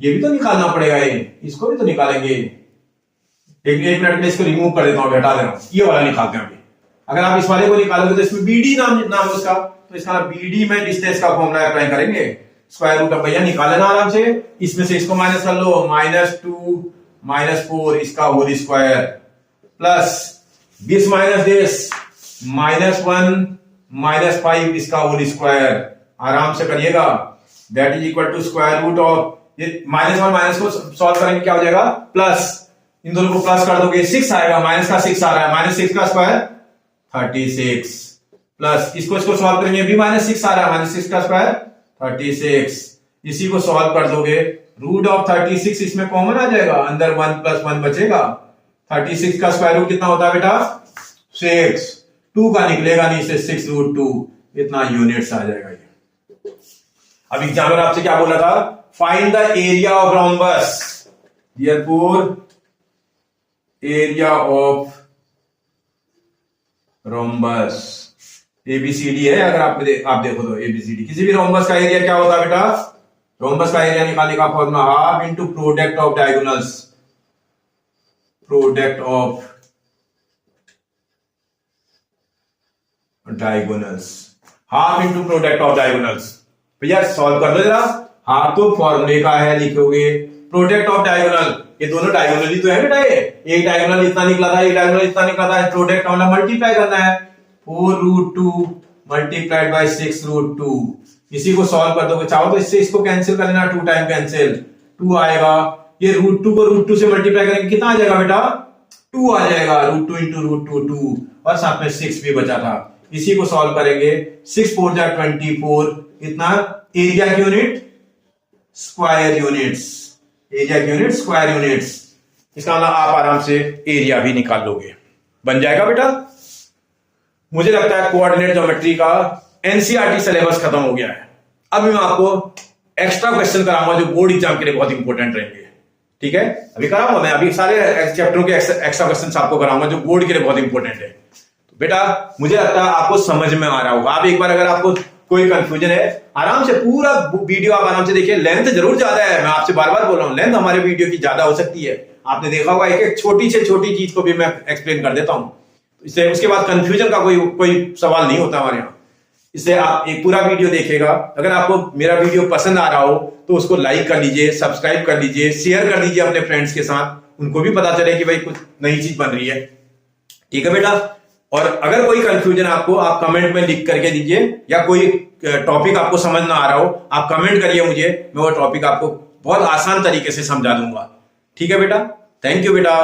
ये भी तो निकालना पड़ेगा, इसको भी तो निकालेंगे। एक मिनट में इसको रिमूव कर देता हूं, हटा दे रहा हूं, ये वाला निकालते हैं अभी। अगर आप इस वाले को निकालोगे तो इसमें BD नाम है उसका, तो इसका BD में डिस्टेंस का फॉर्मूला अप्लाई करेंगे। स्क्वायर रूट भैया निकाल लेना आराम से, इसमें से इसको माइनस कर लो, -2 - 4 इसका होल स्क्वायर, प्लस 20 - 10 -1 -5 इसका होल स्क्वायर, आराम से करिएगा, that is equal to square root of, ये -1 माइनस को सॉल्व करेंगे क्या हो जाएगा, प्लस, इन दोनों को प्लस कर दोगे 6 आएगा, माइनस का 6 आ रहा है, -6 का स्क्वायर 36, प्लस इसको सॉल्व करेंगे भी -6 आ रहा है, -6 का स्क्वायर 36, इसी को सॉल्व कर दोगे, रूट ऑफ 36 इसमें कॉमन आ जाएगा, अंदर 1 + 1 बचेगा, 36 का स्क्वायर रूट कितना होता है बेटा 6, 2 का निकलेगा नहीं से 6√2, इतना यूनिट्स आ जाएगा ये। अब एग्जामिनर आपसे क्या बोला था, find the area of rhombus, therefore area of rhombus ABCD है, अगर आप देखो तो ABCD, किसी भी रोम्बस का एरिया क्या होता है बेटा, रोम्बस का एरिया निकालने का formula half into product of diagonals, product of diagonals, half into product of diagonals. भैया सॉल्व कर लो जरा, हाफ तो फॉर्मूले का है, लिखोगे प्रोडक्ट ऑफ डायगोनल, ये दोनों डायगोनल ही तो है बेटा, ये एक डायगोनल इतना निकला था, एक डायगोनल इतना निकला था, प्रोडक्ट वाला मल्टीप्लाई करना है, 4√2 मल्टीप्लाइड बाय 6√2, इसी को सॉल्व कर दोगे, चाहो तो इससे इसको कैंसिल कर लेना, 2 टाइम कैंसिल, 2 आएगा, ये √2 को √2 से मल्टीप्लाई करेंगे कितना आ जाएगा बेटा 2 आ जाएगा, √2 इंटू √2 2, और साथ में 6 भी बचा था, इसी को सॉल्व करेंगे, 6 4 जा 24, इतना एरिया की यूनिट स्क्वायर यूनिट्स, एरिया की यूनिट स्क्वायर यूनिट्स, इसका मतलब आप आराम से एरिया भी निकाल लोगे, बन जाएगा बेटा। मुझे लगता है कोऑर्डिनेट ज्योमेट्री का एनसीईआरटी सिलेबस खत्म हो गया है, अभी मैं आपको एक्स्ट्रा क्वेश्चन कराऊंगा जो बोर्ड एग्जाम के लिए बहुत इंपॉर्टेंट रहेंगे, ठीक है, अभी कराऊंगा मैं, अभी सारे चैप्टरों के एक्स्ट्रा क्वेश्चन आपको कराऊंगा जो बोर्ड के लिए बहुत इंपॉर्टेंट है। तो बेटा मुझे लगता है आपको समझ में आ रहा होगा, आप एक बार अगर आपको कोई कंफ्यूजन है, आराम से पूरा वीडियो आप आराम से देखिए, लेंथ जरूर ज्यादा है, मैं आपसे बार बार बोल रहा हूं, लेंथ हमारे वीडियो की ज्यादा हो सकती है, आपने देखा होगा एक एक छोटी से छोटी चीज को भी मैं एक्सप्लेन कर देता हूं, इससे उसके बाद कंफ्यूजन का कोई सवाल नहीं होता हमारे यहाँ, इससे आप एक पूरा वीडियो देखिएगा, अगर आपको मेरा वीडियो पसंद आ रहा हो तो उसको लाइक कर लीजिए, सब्सक्राइब कर लीजिए, शेयर कर दीजिए अपने फ्रेंड्स के साथ, उनको भी पता चले कि भाई कुछ नई चीज बन रही है, ठीक है बेटा। और अगर कोई कंफ्यूजन आपको, आप कमेंट में लिख करके दीजिए, या कोई टॉपिक आपको समझ ना आ रहा हो आप कमेंट करिए मुझे, मैं वो टॉपिक आपको बहुत आसान तरीके से समझा दूंगा, ठीक है बेटा, थैंक यू बेटा।